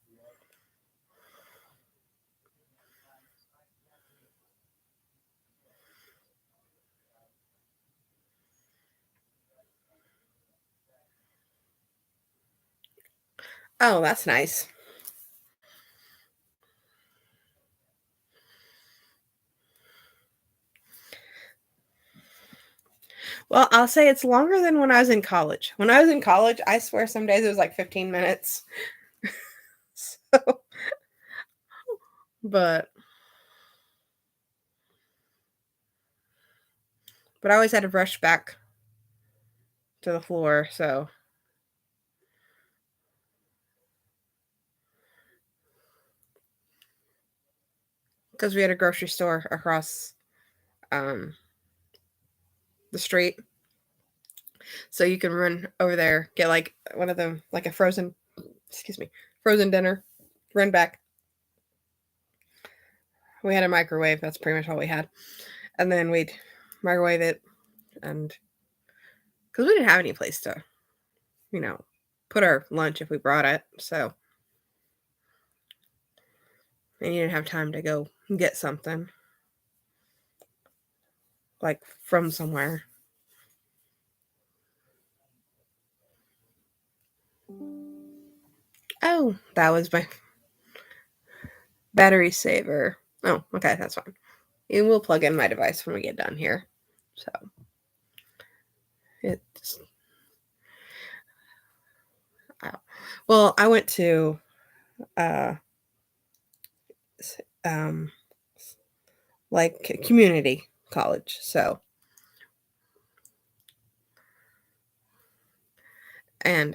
Oh, that's nice. Well, I'll say it's longer than when I was in college. When I was in college, I swear some days it was like 15 minutes. So, but I always had to rush back to the floor, so because we had a grocery store across um, the street, so you can run over there, get like one of them, like a frozen, frozen dinner, run back. We had a microwave. That's pretty much all we had, and then we'd microwave it, and because we didn't have any place to, put our lunch if we brought it, so and you didn't have time to go get something like from somewhere. Oh, that was my battery saver. Oh, okay, that's fine. And we'll plug in my device when we get done here. So it's well, I went to uh um like community college. So and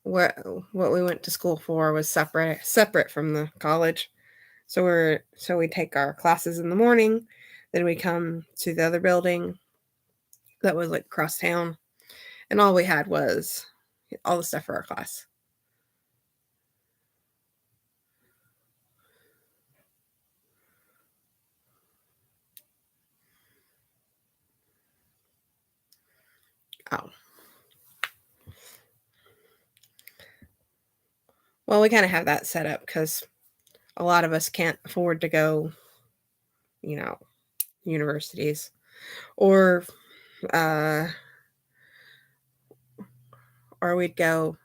what we went to school for was separate from the college. So we take our classes in the morning, then we come to the other building that was like across town, and all we had was all the stuff for our class. Oh. Well, we kind of have that set up because a lot of us can't afford to go, you know, universities or uh or we'd go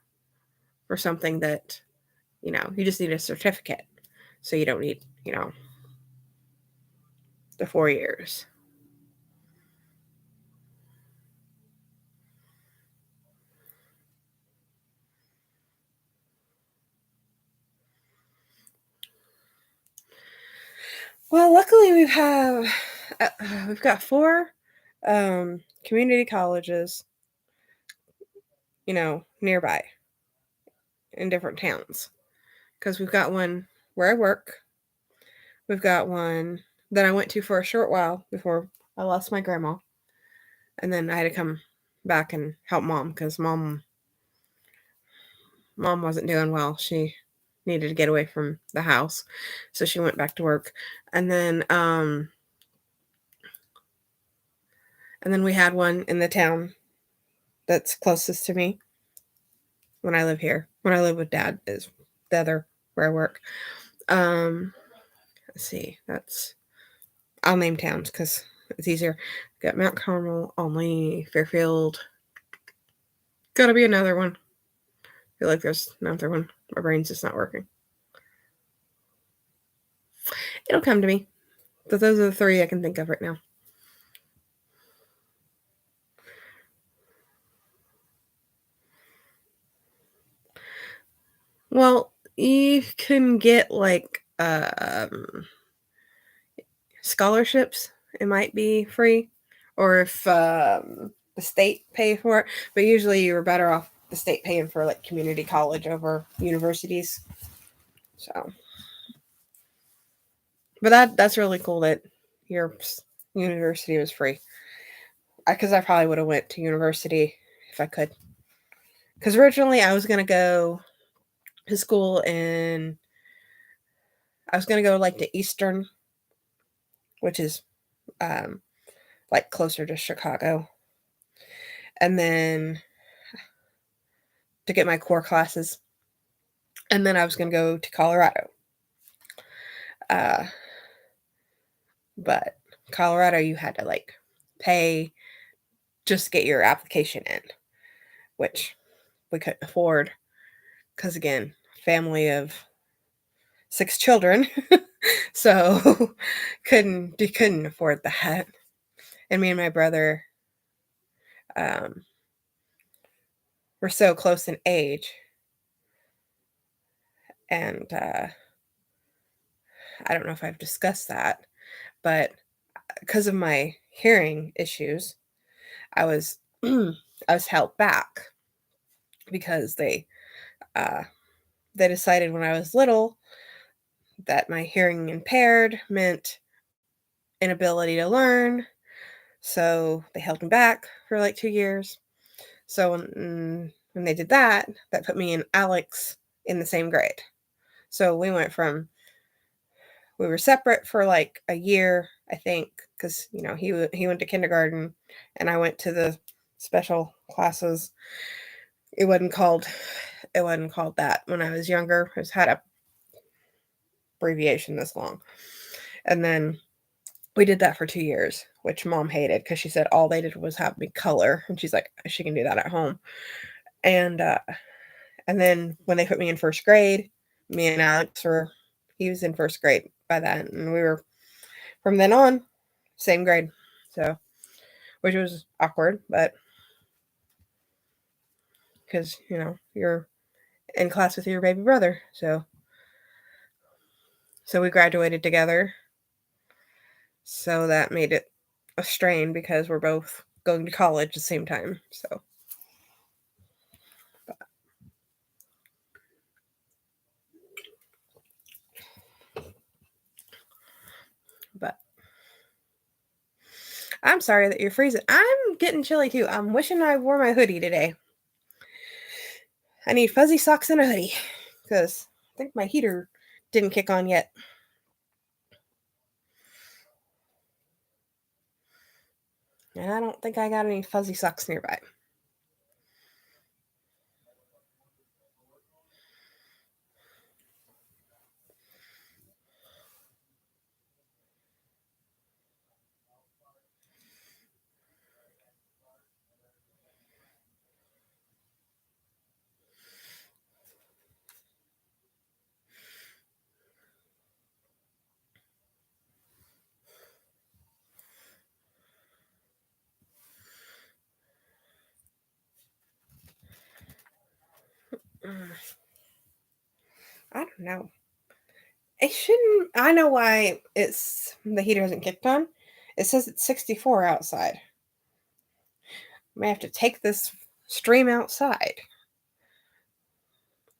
for something that, you just need a certificate. So you don't need, the 4 years. Well, luckily we've got 4 community colleges nearby in different towns. Because we've got one where I work. We've got one that I went to for a short while before I lost my grandma. And then I had to come back and help mom because mom wasn't doing well. She needed to get away from the house. So she went back to work. And then we had one in the town that's closest to me when I live here. When I live with dad is the other where I work. Let's see. I'll name towns because it's easier. Got Mount Carmel, Olney, Fairfield. Gotta be another one. I feel like there's another one. My brain's just not working. It'll come to me. But those are the three I can think of right now. Well, you can get like scholarships. It might be free, or if the state pay for it. But usually, you're better off the state paying for like community college over universities. So, but that's really cool that your university was free. Because I probably would have went to university if I could. Because originally I was gonna go to school I was gonna go like to Eastern, which is like closer to Chicago, and then to get my core classes, and then I was gonna go to Colorado. But Colorado, you had to like pay just to get your application in, which we couldn't afford because again, family of 6 children, so couldn't afford that. And me and my brother were so close in age, and I don't know if I've discussed that, but because of my hearing issues, I was I was held back because they decided when I was little that my hearing impaired meant inability to learn, so they held me back for like 2 years. So when they did that, that put me and Alex in the same grade. So we were separate for like a year, I think, because he went to kindergarten and I went to the special classes. It wasn't called that when I was younger. It had a abbreviation this long, and then we did that for 2 years, which mom hated because she said all they did was have me color, and she's like, she can do that at home. And then when they put me in first grade, me and Alex he was in first grade by then, and we were from then on same grade. So, which was awkward, but because you're in class with your baby brother, so we graduated together. So that made it a strain because we're both going to college at the same time. So, but I'm sorry that you're freezing. I'm getting chilly too. I'm wishing I wore my hoodie today. I need fuzzy socks and a hoodie because I think my heater didn't kick on yet. And I don't think I got any fuzzy socks nearby. I don't know. It shouldn't. I know why the heater hasn't kicked on. It says it's 64 outside. I may have to take this stream outside.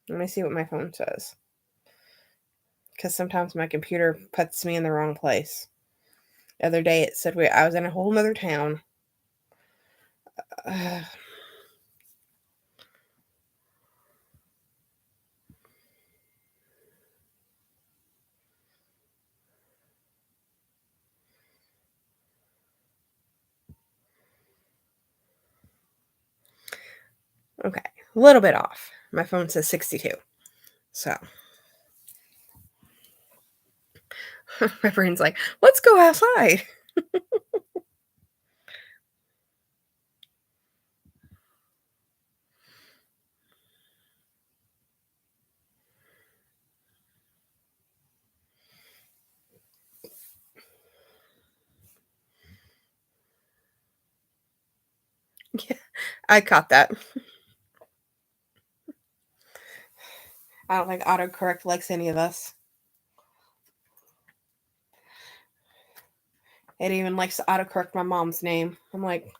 Let me see what my phone says. Because sometimes my computer puts me in the wrong place. The other day it said I was in a whole nother town. Okay, a little bit off. My phone says 62. So my brain's like, let's go outside. Yeah, I caught that. I don't think autocorrect likes any of us. It even likes to autocorrect my mom's name. I'm like,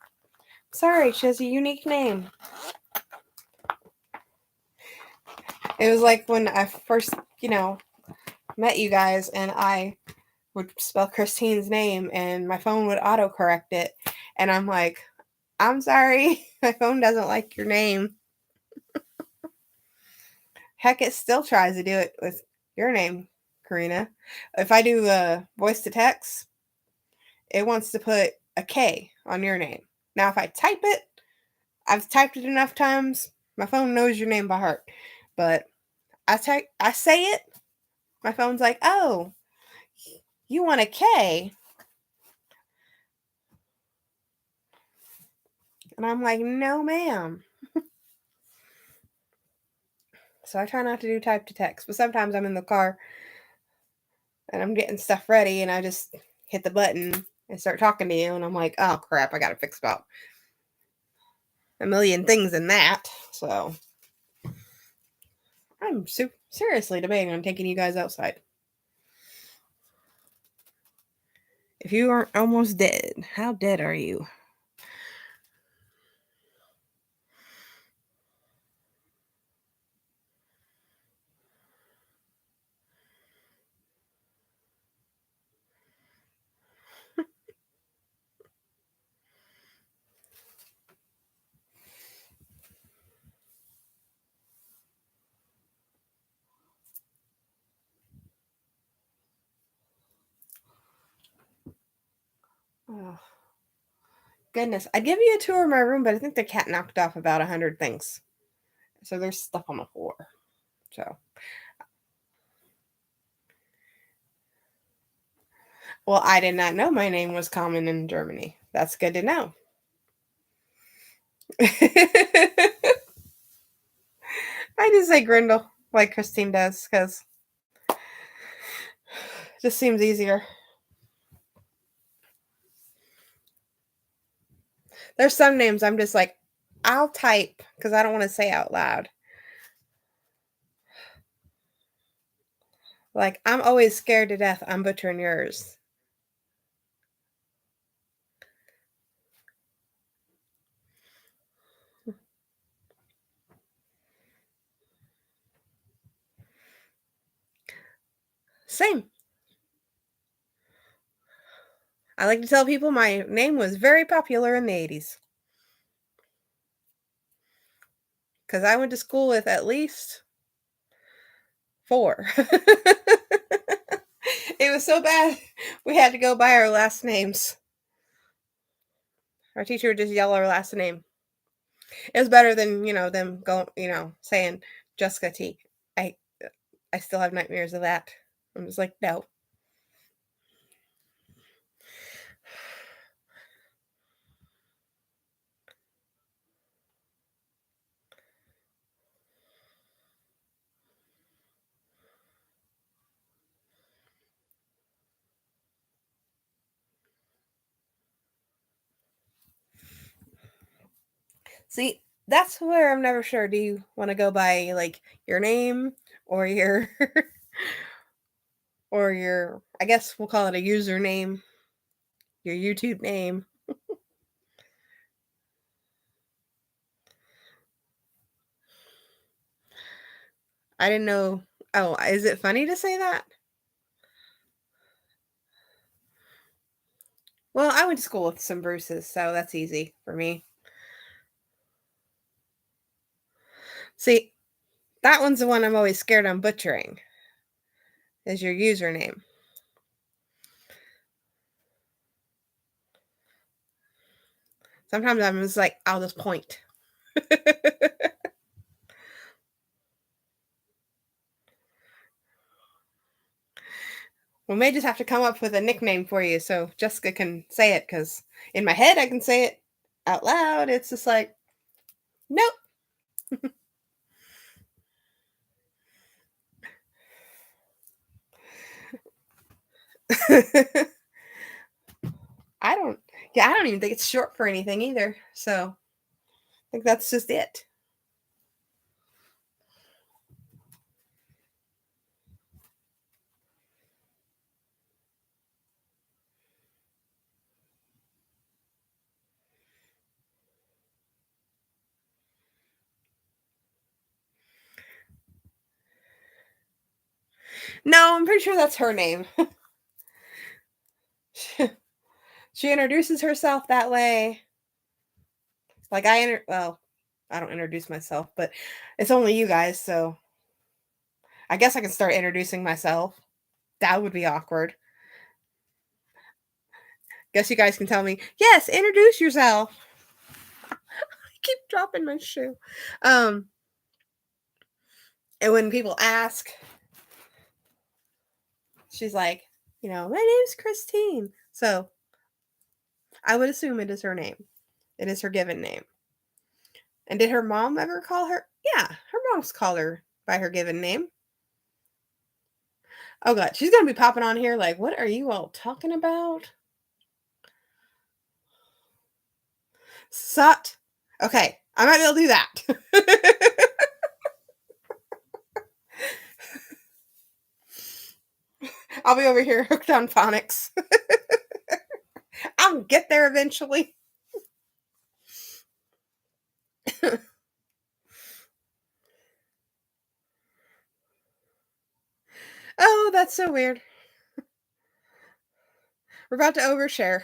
sorry, she has a unique name. It was like when I first, met you guys and I would spell Christine's name and my phone would autocorrect it. And I'm like, I'm sorry, my phone doesn't like your name. Heck, it still tries to do it with your name, Karina. If I do a voice to text, it wants to put a K on your name. Now, if I type it, I've typed it enough times, my phone knows your name by heart. But I say it, my phone's like, oh, you want a K? And I'm like, no, ma'am. So I try not to do type to text, but sometimes I'm in the car and I'm getting stuff ready and I just hit the button and start talking to you and I'm like, oh crap, I gotta fix about a million things in that. So I'm seriously debating on taking you guys outside. If you aren't almost dead, how dead are you? Oh, goodness. I'd give you a tour of my room, but I think the cat knocked off about 100 things. So there's stuff on the floor. So, well, I did not know my name was common in Germany. That's good to know. I just say Grindel like Christine does because it just seems easier. There's some names I'm just like, I'll type because I don't want to say out loud. Like, I'm always scared to death I'm butchering yours. Same. I like to tell people my name was very popular in the 80s. Because I went to school with at least 4. It was so bad, we had to go by our last names. Our teacher would just yell our last name. It was better than, them going, saying Jessica T. I I still have nightmares of that. I'm just like, no. See, that's where I'm never sure. Do you want to go by like your name or your or your I guess we'll call it a username, your YouTube name. I didn't know. Oh, is it funny to say that? Well, I went to school with some Bruces, so that's easy for me. See, that one's the one I'm always scared I'm butchering. Is your username. Sometimes I'm just like, I'll just point. We may just have to come up with a nickname for you so Jessica can say it, because in my head I can say it out loud. It's just like, nope. I don't, yeah, I don't even think it's short for anything either. So I think that's just it. No, I'm pretty sure that's her name. She introduces herself that way. Like well, I don't introduce myself, but it's only you guys, so I guess I can start introducing myself. That would be awkward. Guess you guys can tell me, yes, introduce yourself. I keep dropping my shoe. Um, and when people ask, she's like, my name's Christine. So I would assume it is her name. It is her given name. And did her mom ever call her? Yeah, her mom's called her by her given name. Oh god, she's gonna be popping on here like, what are you all talking about? Sut. Okay, I might be able to do that. I'll be over here hooked on phonics. I'll get there eventually. Oh, that's so weird. We're about to overshare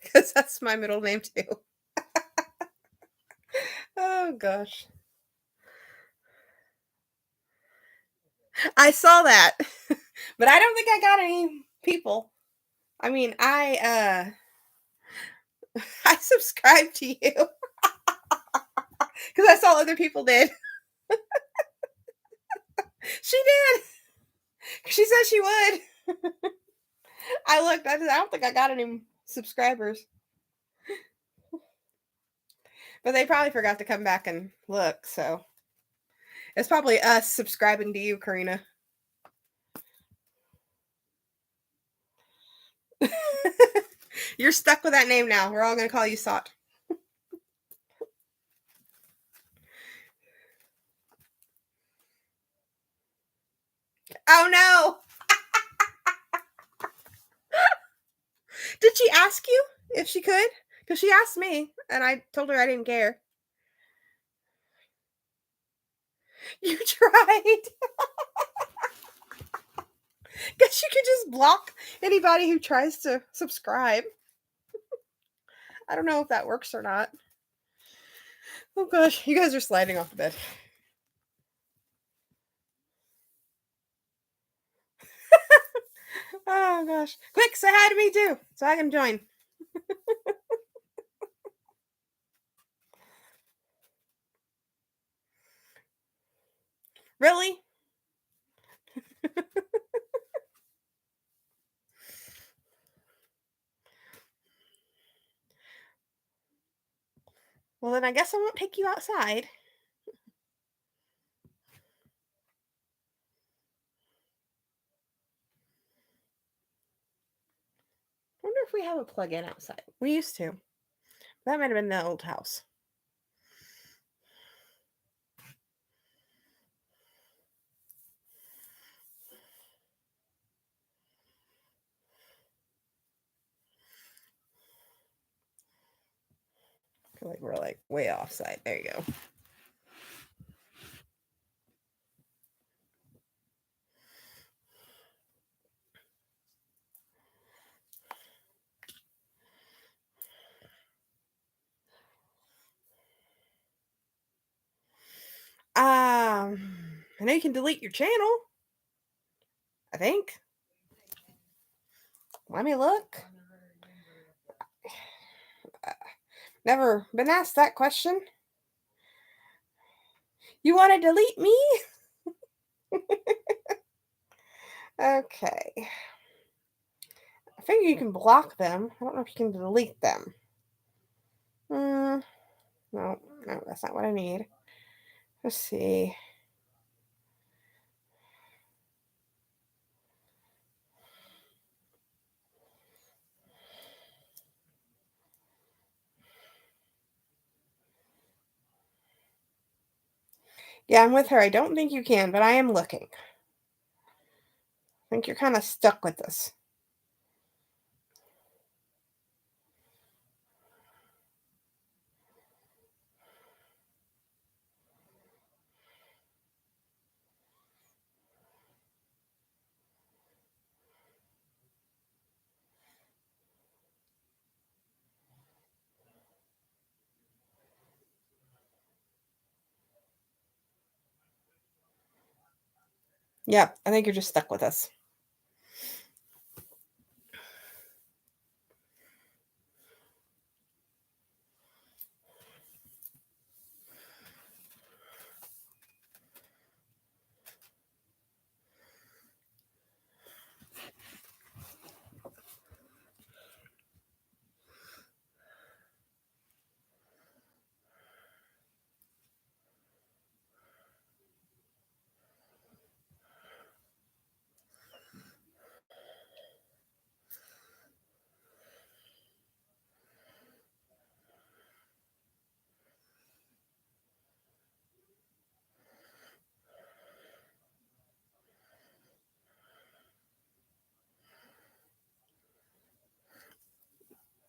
because that's my middle name too. Oh gosh. I saw that. But I don't think I got any people. I mean, I subscribed to you because I saw other people did. She did. She said she would. I looked. I don't think I got any subscribers, but they probably forgot to come back and look. So it's probably us subscribing to you, Karina. You're stuck with that name now. We're all going to call you Sot. Oh no! Did she ask you if she could? Because she asked me, and I told her I didn't care. You tried. Guess you could just block anybody who tries to subscribe. I don't know if that works or not. Oh gosh, you guys are sliding off the bed. Oh gosh. Quick, say hi to me too, so I can join. Really? Well, then I guess I won't take you outside. I wonder if we have a plug-in outside. We used to. That might have been the old house. I feel like we're like way offside. There you go. I know you can delete your channel. I think. Let me look. Never been asked that question. You want to delete me? Okay. I figure you can block them. I don't know if you can delete them. No, that's not what I need. Let's see. Yeah, I'm with her. I don't think you can, but I am looking. I think you're kind of stuck with this. Yeah, I think you're just stuck with us.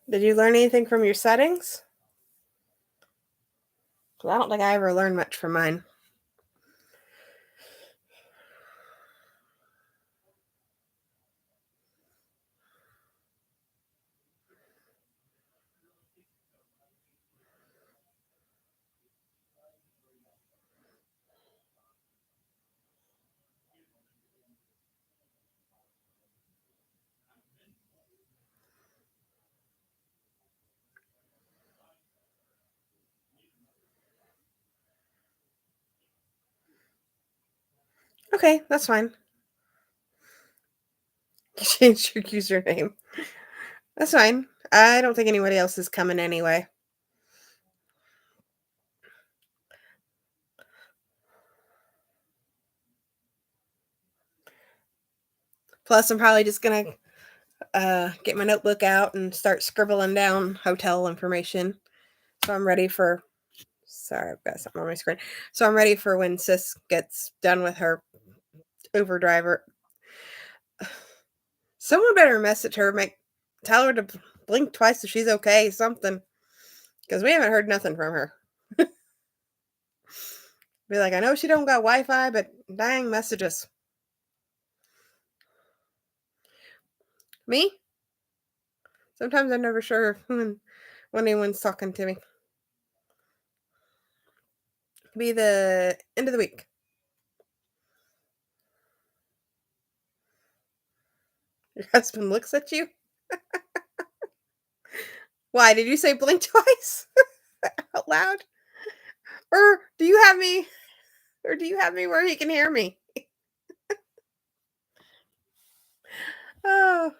Did you learn anything from your settings? Because I don't think I ever learned much from mine. Okay, that's fine. You changed your username. That's fine. I don't think anybody else is coming anyway. Plus, I'm probably just gonna get my notebook out and start scribbling down hotel information. So I'm ready for. Sorry, I've got something on my screen. So I'm ready for when Sis gets done with her Uber driver. Someone better message her, tell her to blink twice if she's okay, something, because we haven't heard nothing from her. Be like, I know she don't got Wi-Fi, but dang, messages. Me? Sometimes I'm never sure when anyone's talking to me. Be the end of the week. Your husband looks at you. Why did you say blink twice out loud? Or do you have me? Or do you have me where he can hear me? Oh,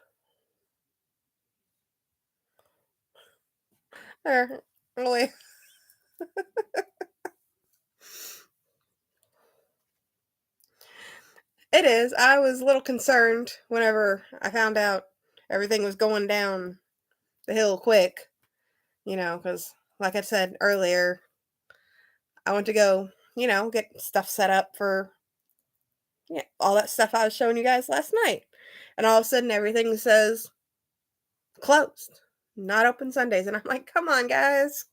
really? It is. I was a little concerned whenever I found out everything was going down the hill quick, because like I said earlier, I went to go, get stuff set up for all that stuff I was showing you guys last night. And all of a sudden everything says closed, not open Sundays. And I'm like, come on, guys.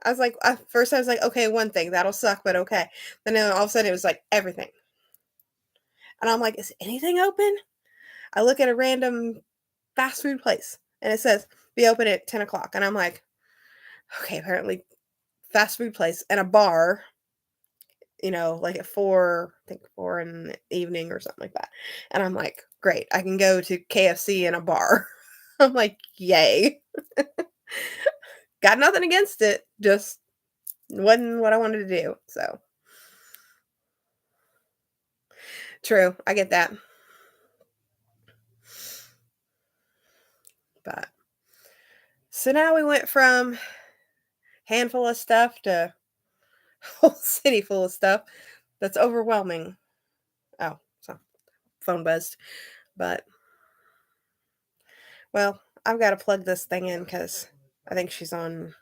I was like, at first I was like, okay, one thing, that'll suck, but okay. Then all of a sudden it was like everything. And I'm like, is anything open? I look at a random fast food place and it says be open at 10 o'clock. And I'm like, okay, apparently fast food place and a bar like at 4, I think 4 in the evening or something like that. And I'm like, great, I can go to KFC and a bar. I'm like, yay. Got nothing against it. Just wasn't what I wanted to do. So true. I get that. But so now we went from handful of stuff to whole city full of stuff. That's overwhelming. Oh, so phone buzzed. But well, I've got to plug this thing in because I think she's on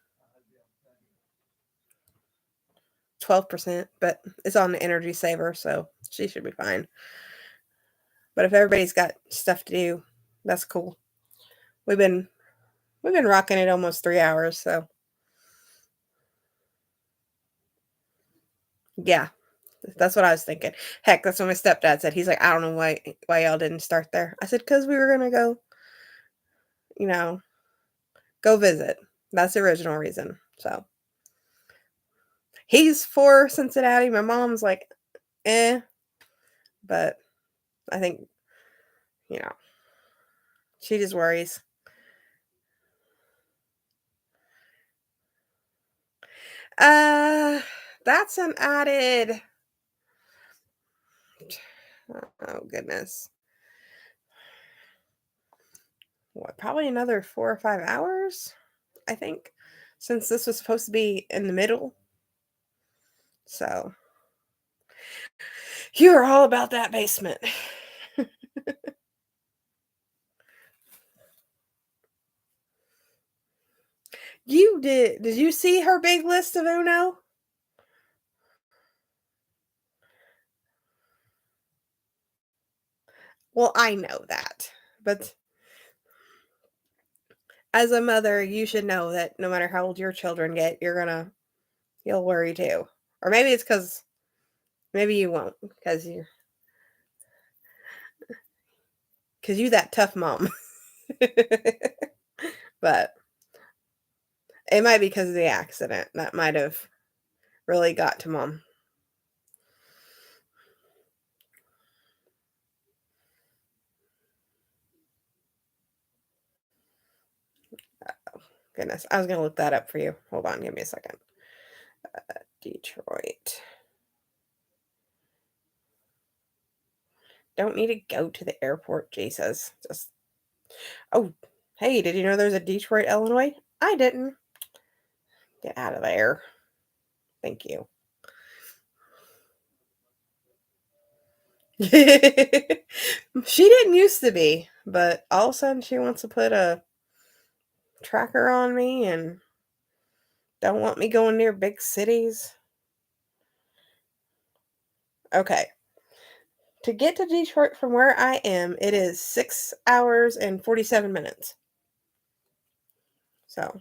12%, but it's on the energy saver, so she should be fine. But if everybody's got stuff to do, that's cool. We've been rocking it almost 3 hours, so yeah, that's what I was thinking. Heck, that's what my stepdad said. He's like, I don't know why y'all didn't start there. I said, because we were gonna go, you know, go visit. That's the original reason. So he's for Cincinnati. My mom's like, eh, but I think, you know, she just worries. Uh, that's an added. Oh goodness. What? Probably another 4 or 5 hours. I think, since this was supposed to be in the middle. So you're all about that basement. You did. Did you see her big list of Uno? Well, I know that, but as a mother, you should know that no matter how old your children get, you'll worry too. Or maybe it's because maybe you won't because you that tough mom. But it might be because of the accident that might have really got to mom. Oh, goodness, I was gonna look that up for you. Hold on, give me a second. Detroit. Don't need to go to the airport, Jay says. Just oh, hey, did you know there's a Detroit, Illinois? I didn't. Get out of there. Thank you. She didn't used to be, but all of a sudden she wants to put a tracker on me and don't want me going near big cities. Okay. To get to Detroit from where I am, it is 6 hours and 47 minutes. So,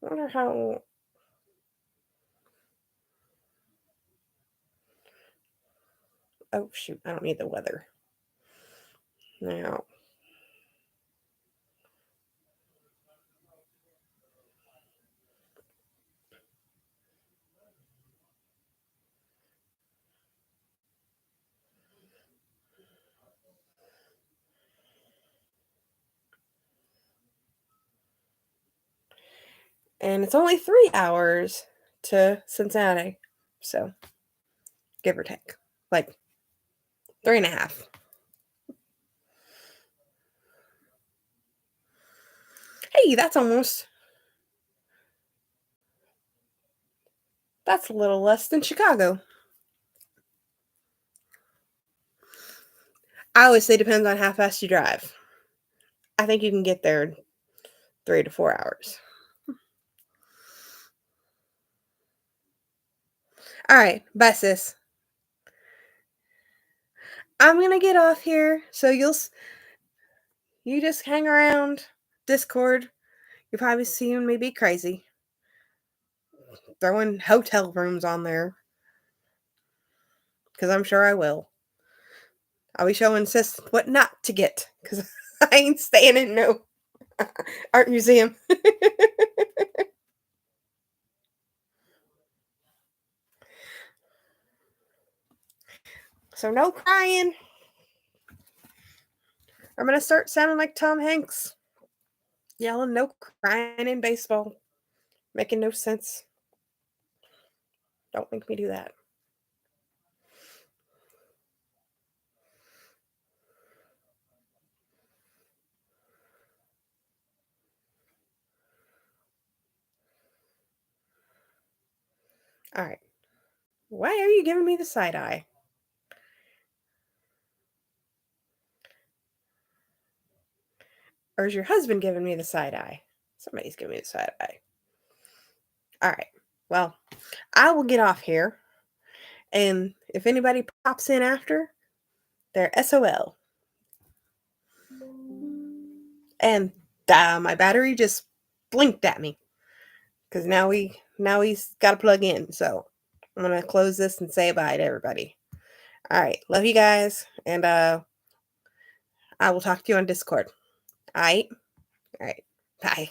I wonder how. Oh, shoot. I don't need the weather. Now, and it's only 3 hours to Cincinnati. So, give or take. Like 3.5. Hey, that's a little less than Chicago. I always say depends on how fast you drive. I think you can get there in 3 to 4 hours. All right, bye, sis. I'm gonna get off here, so you just hang around Discord. You're probably seeing me be crazy, throwing hotel rooms on there because I'm sure I will. I'll be showing sis what not to get because I ain't staying in no. Art museum. So no crying. I'm gonna start sounding like Tom Hanks, yelling no crying in baseball, making no sense. Don't make me do that. All right. Why are you giving me the side eye? Or is your husband giving me the side eye? Somebody's giving me the side eye. All right. Well, I will get off here. And if anybody pops in after, they're SOL. And my battery just blinked at me because now he's got to plug in. So I'm gonna close this and say bye to everybody. All right, love you guys, and I will talk to you on Discord. All right, bye.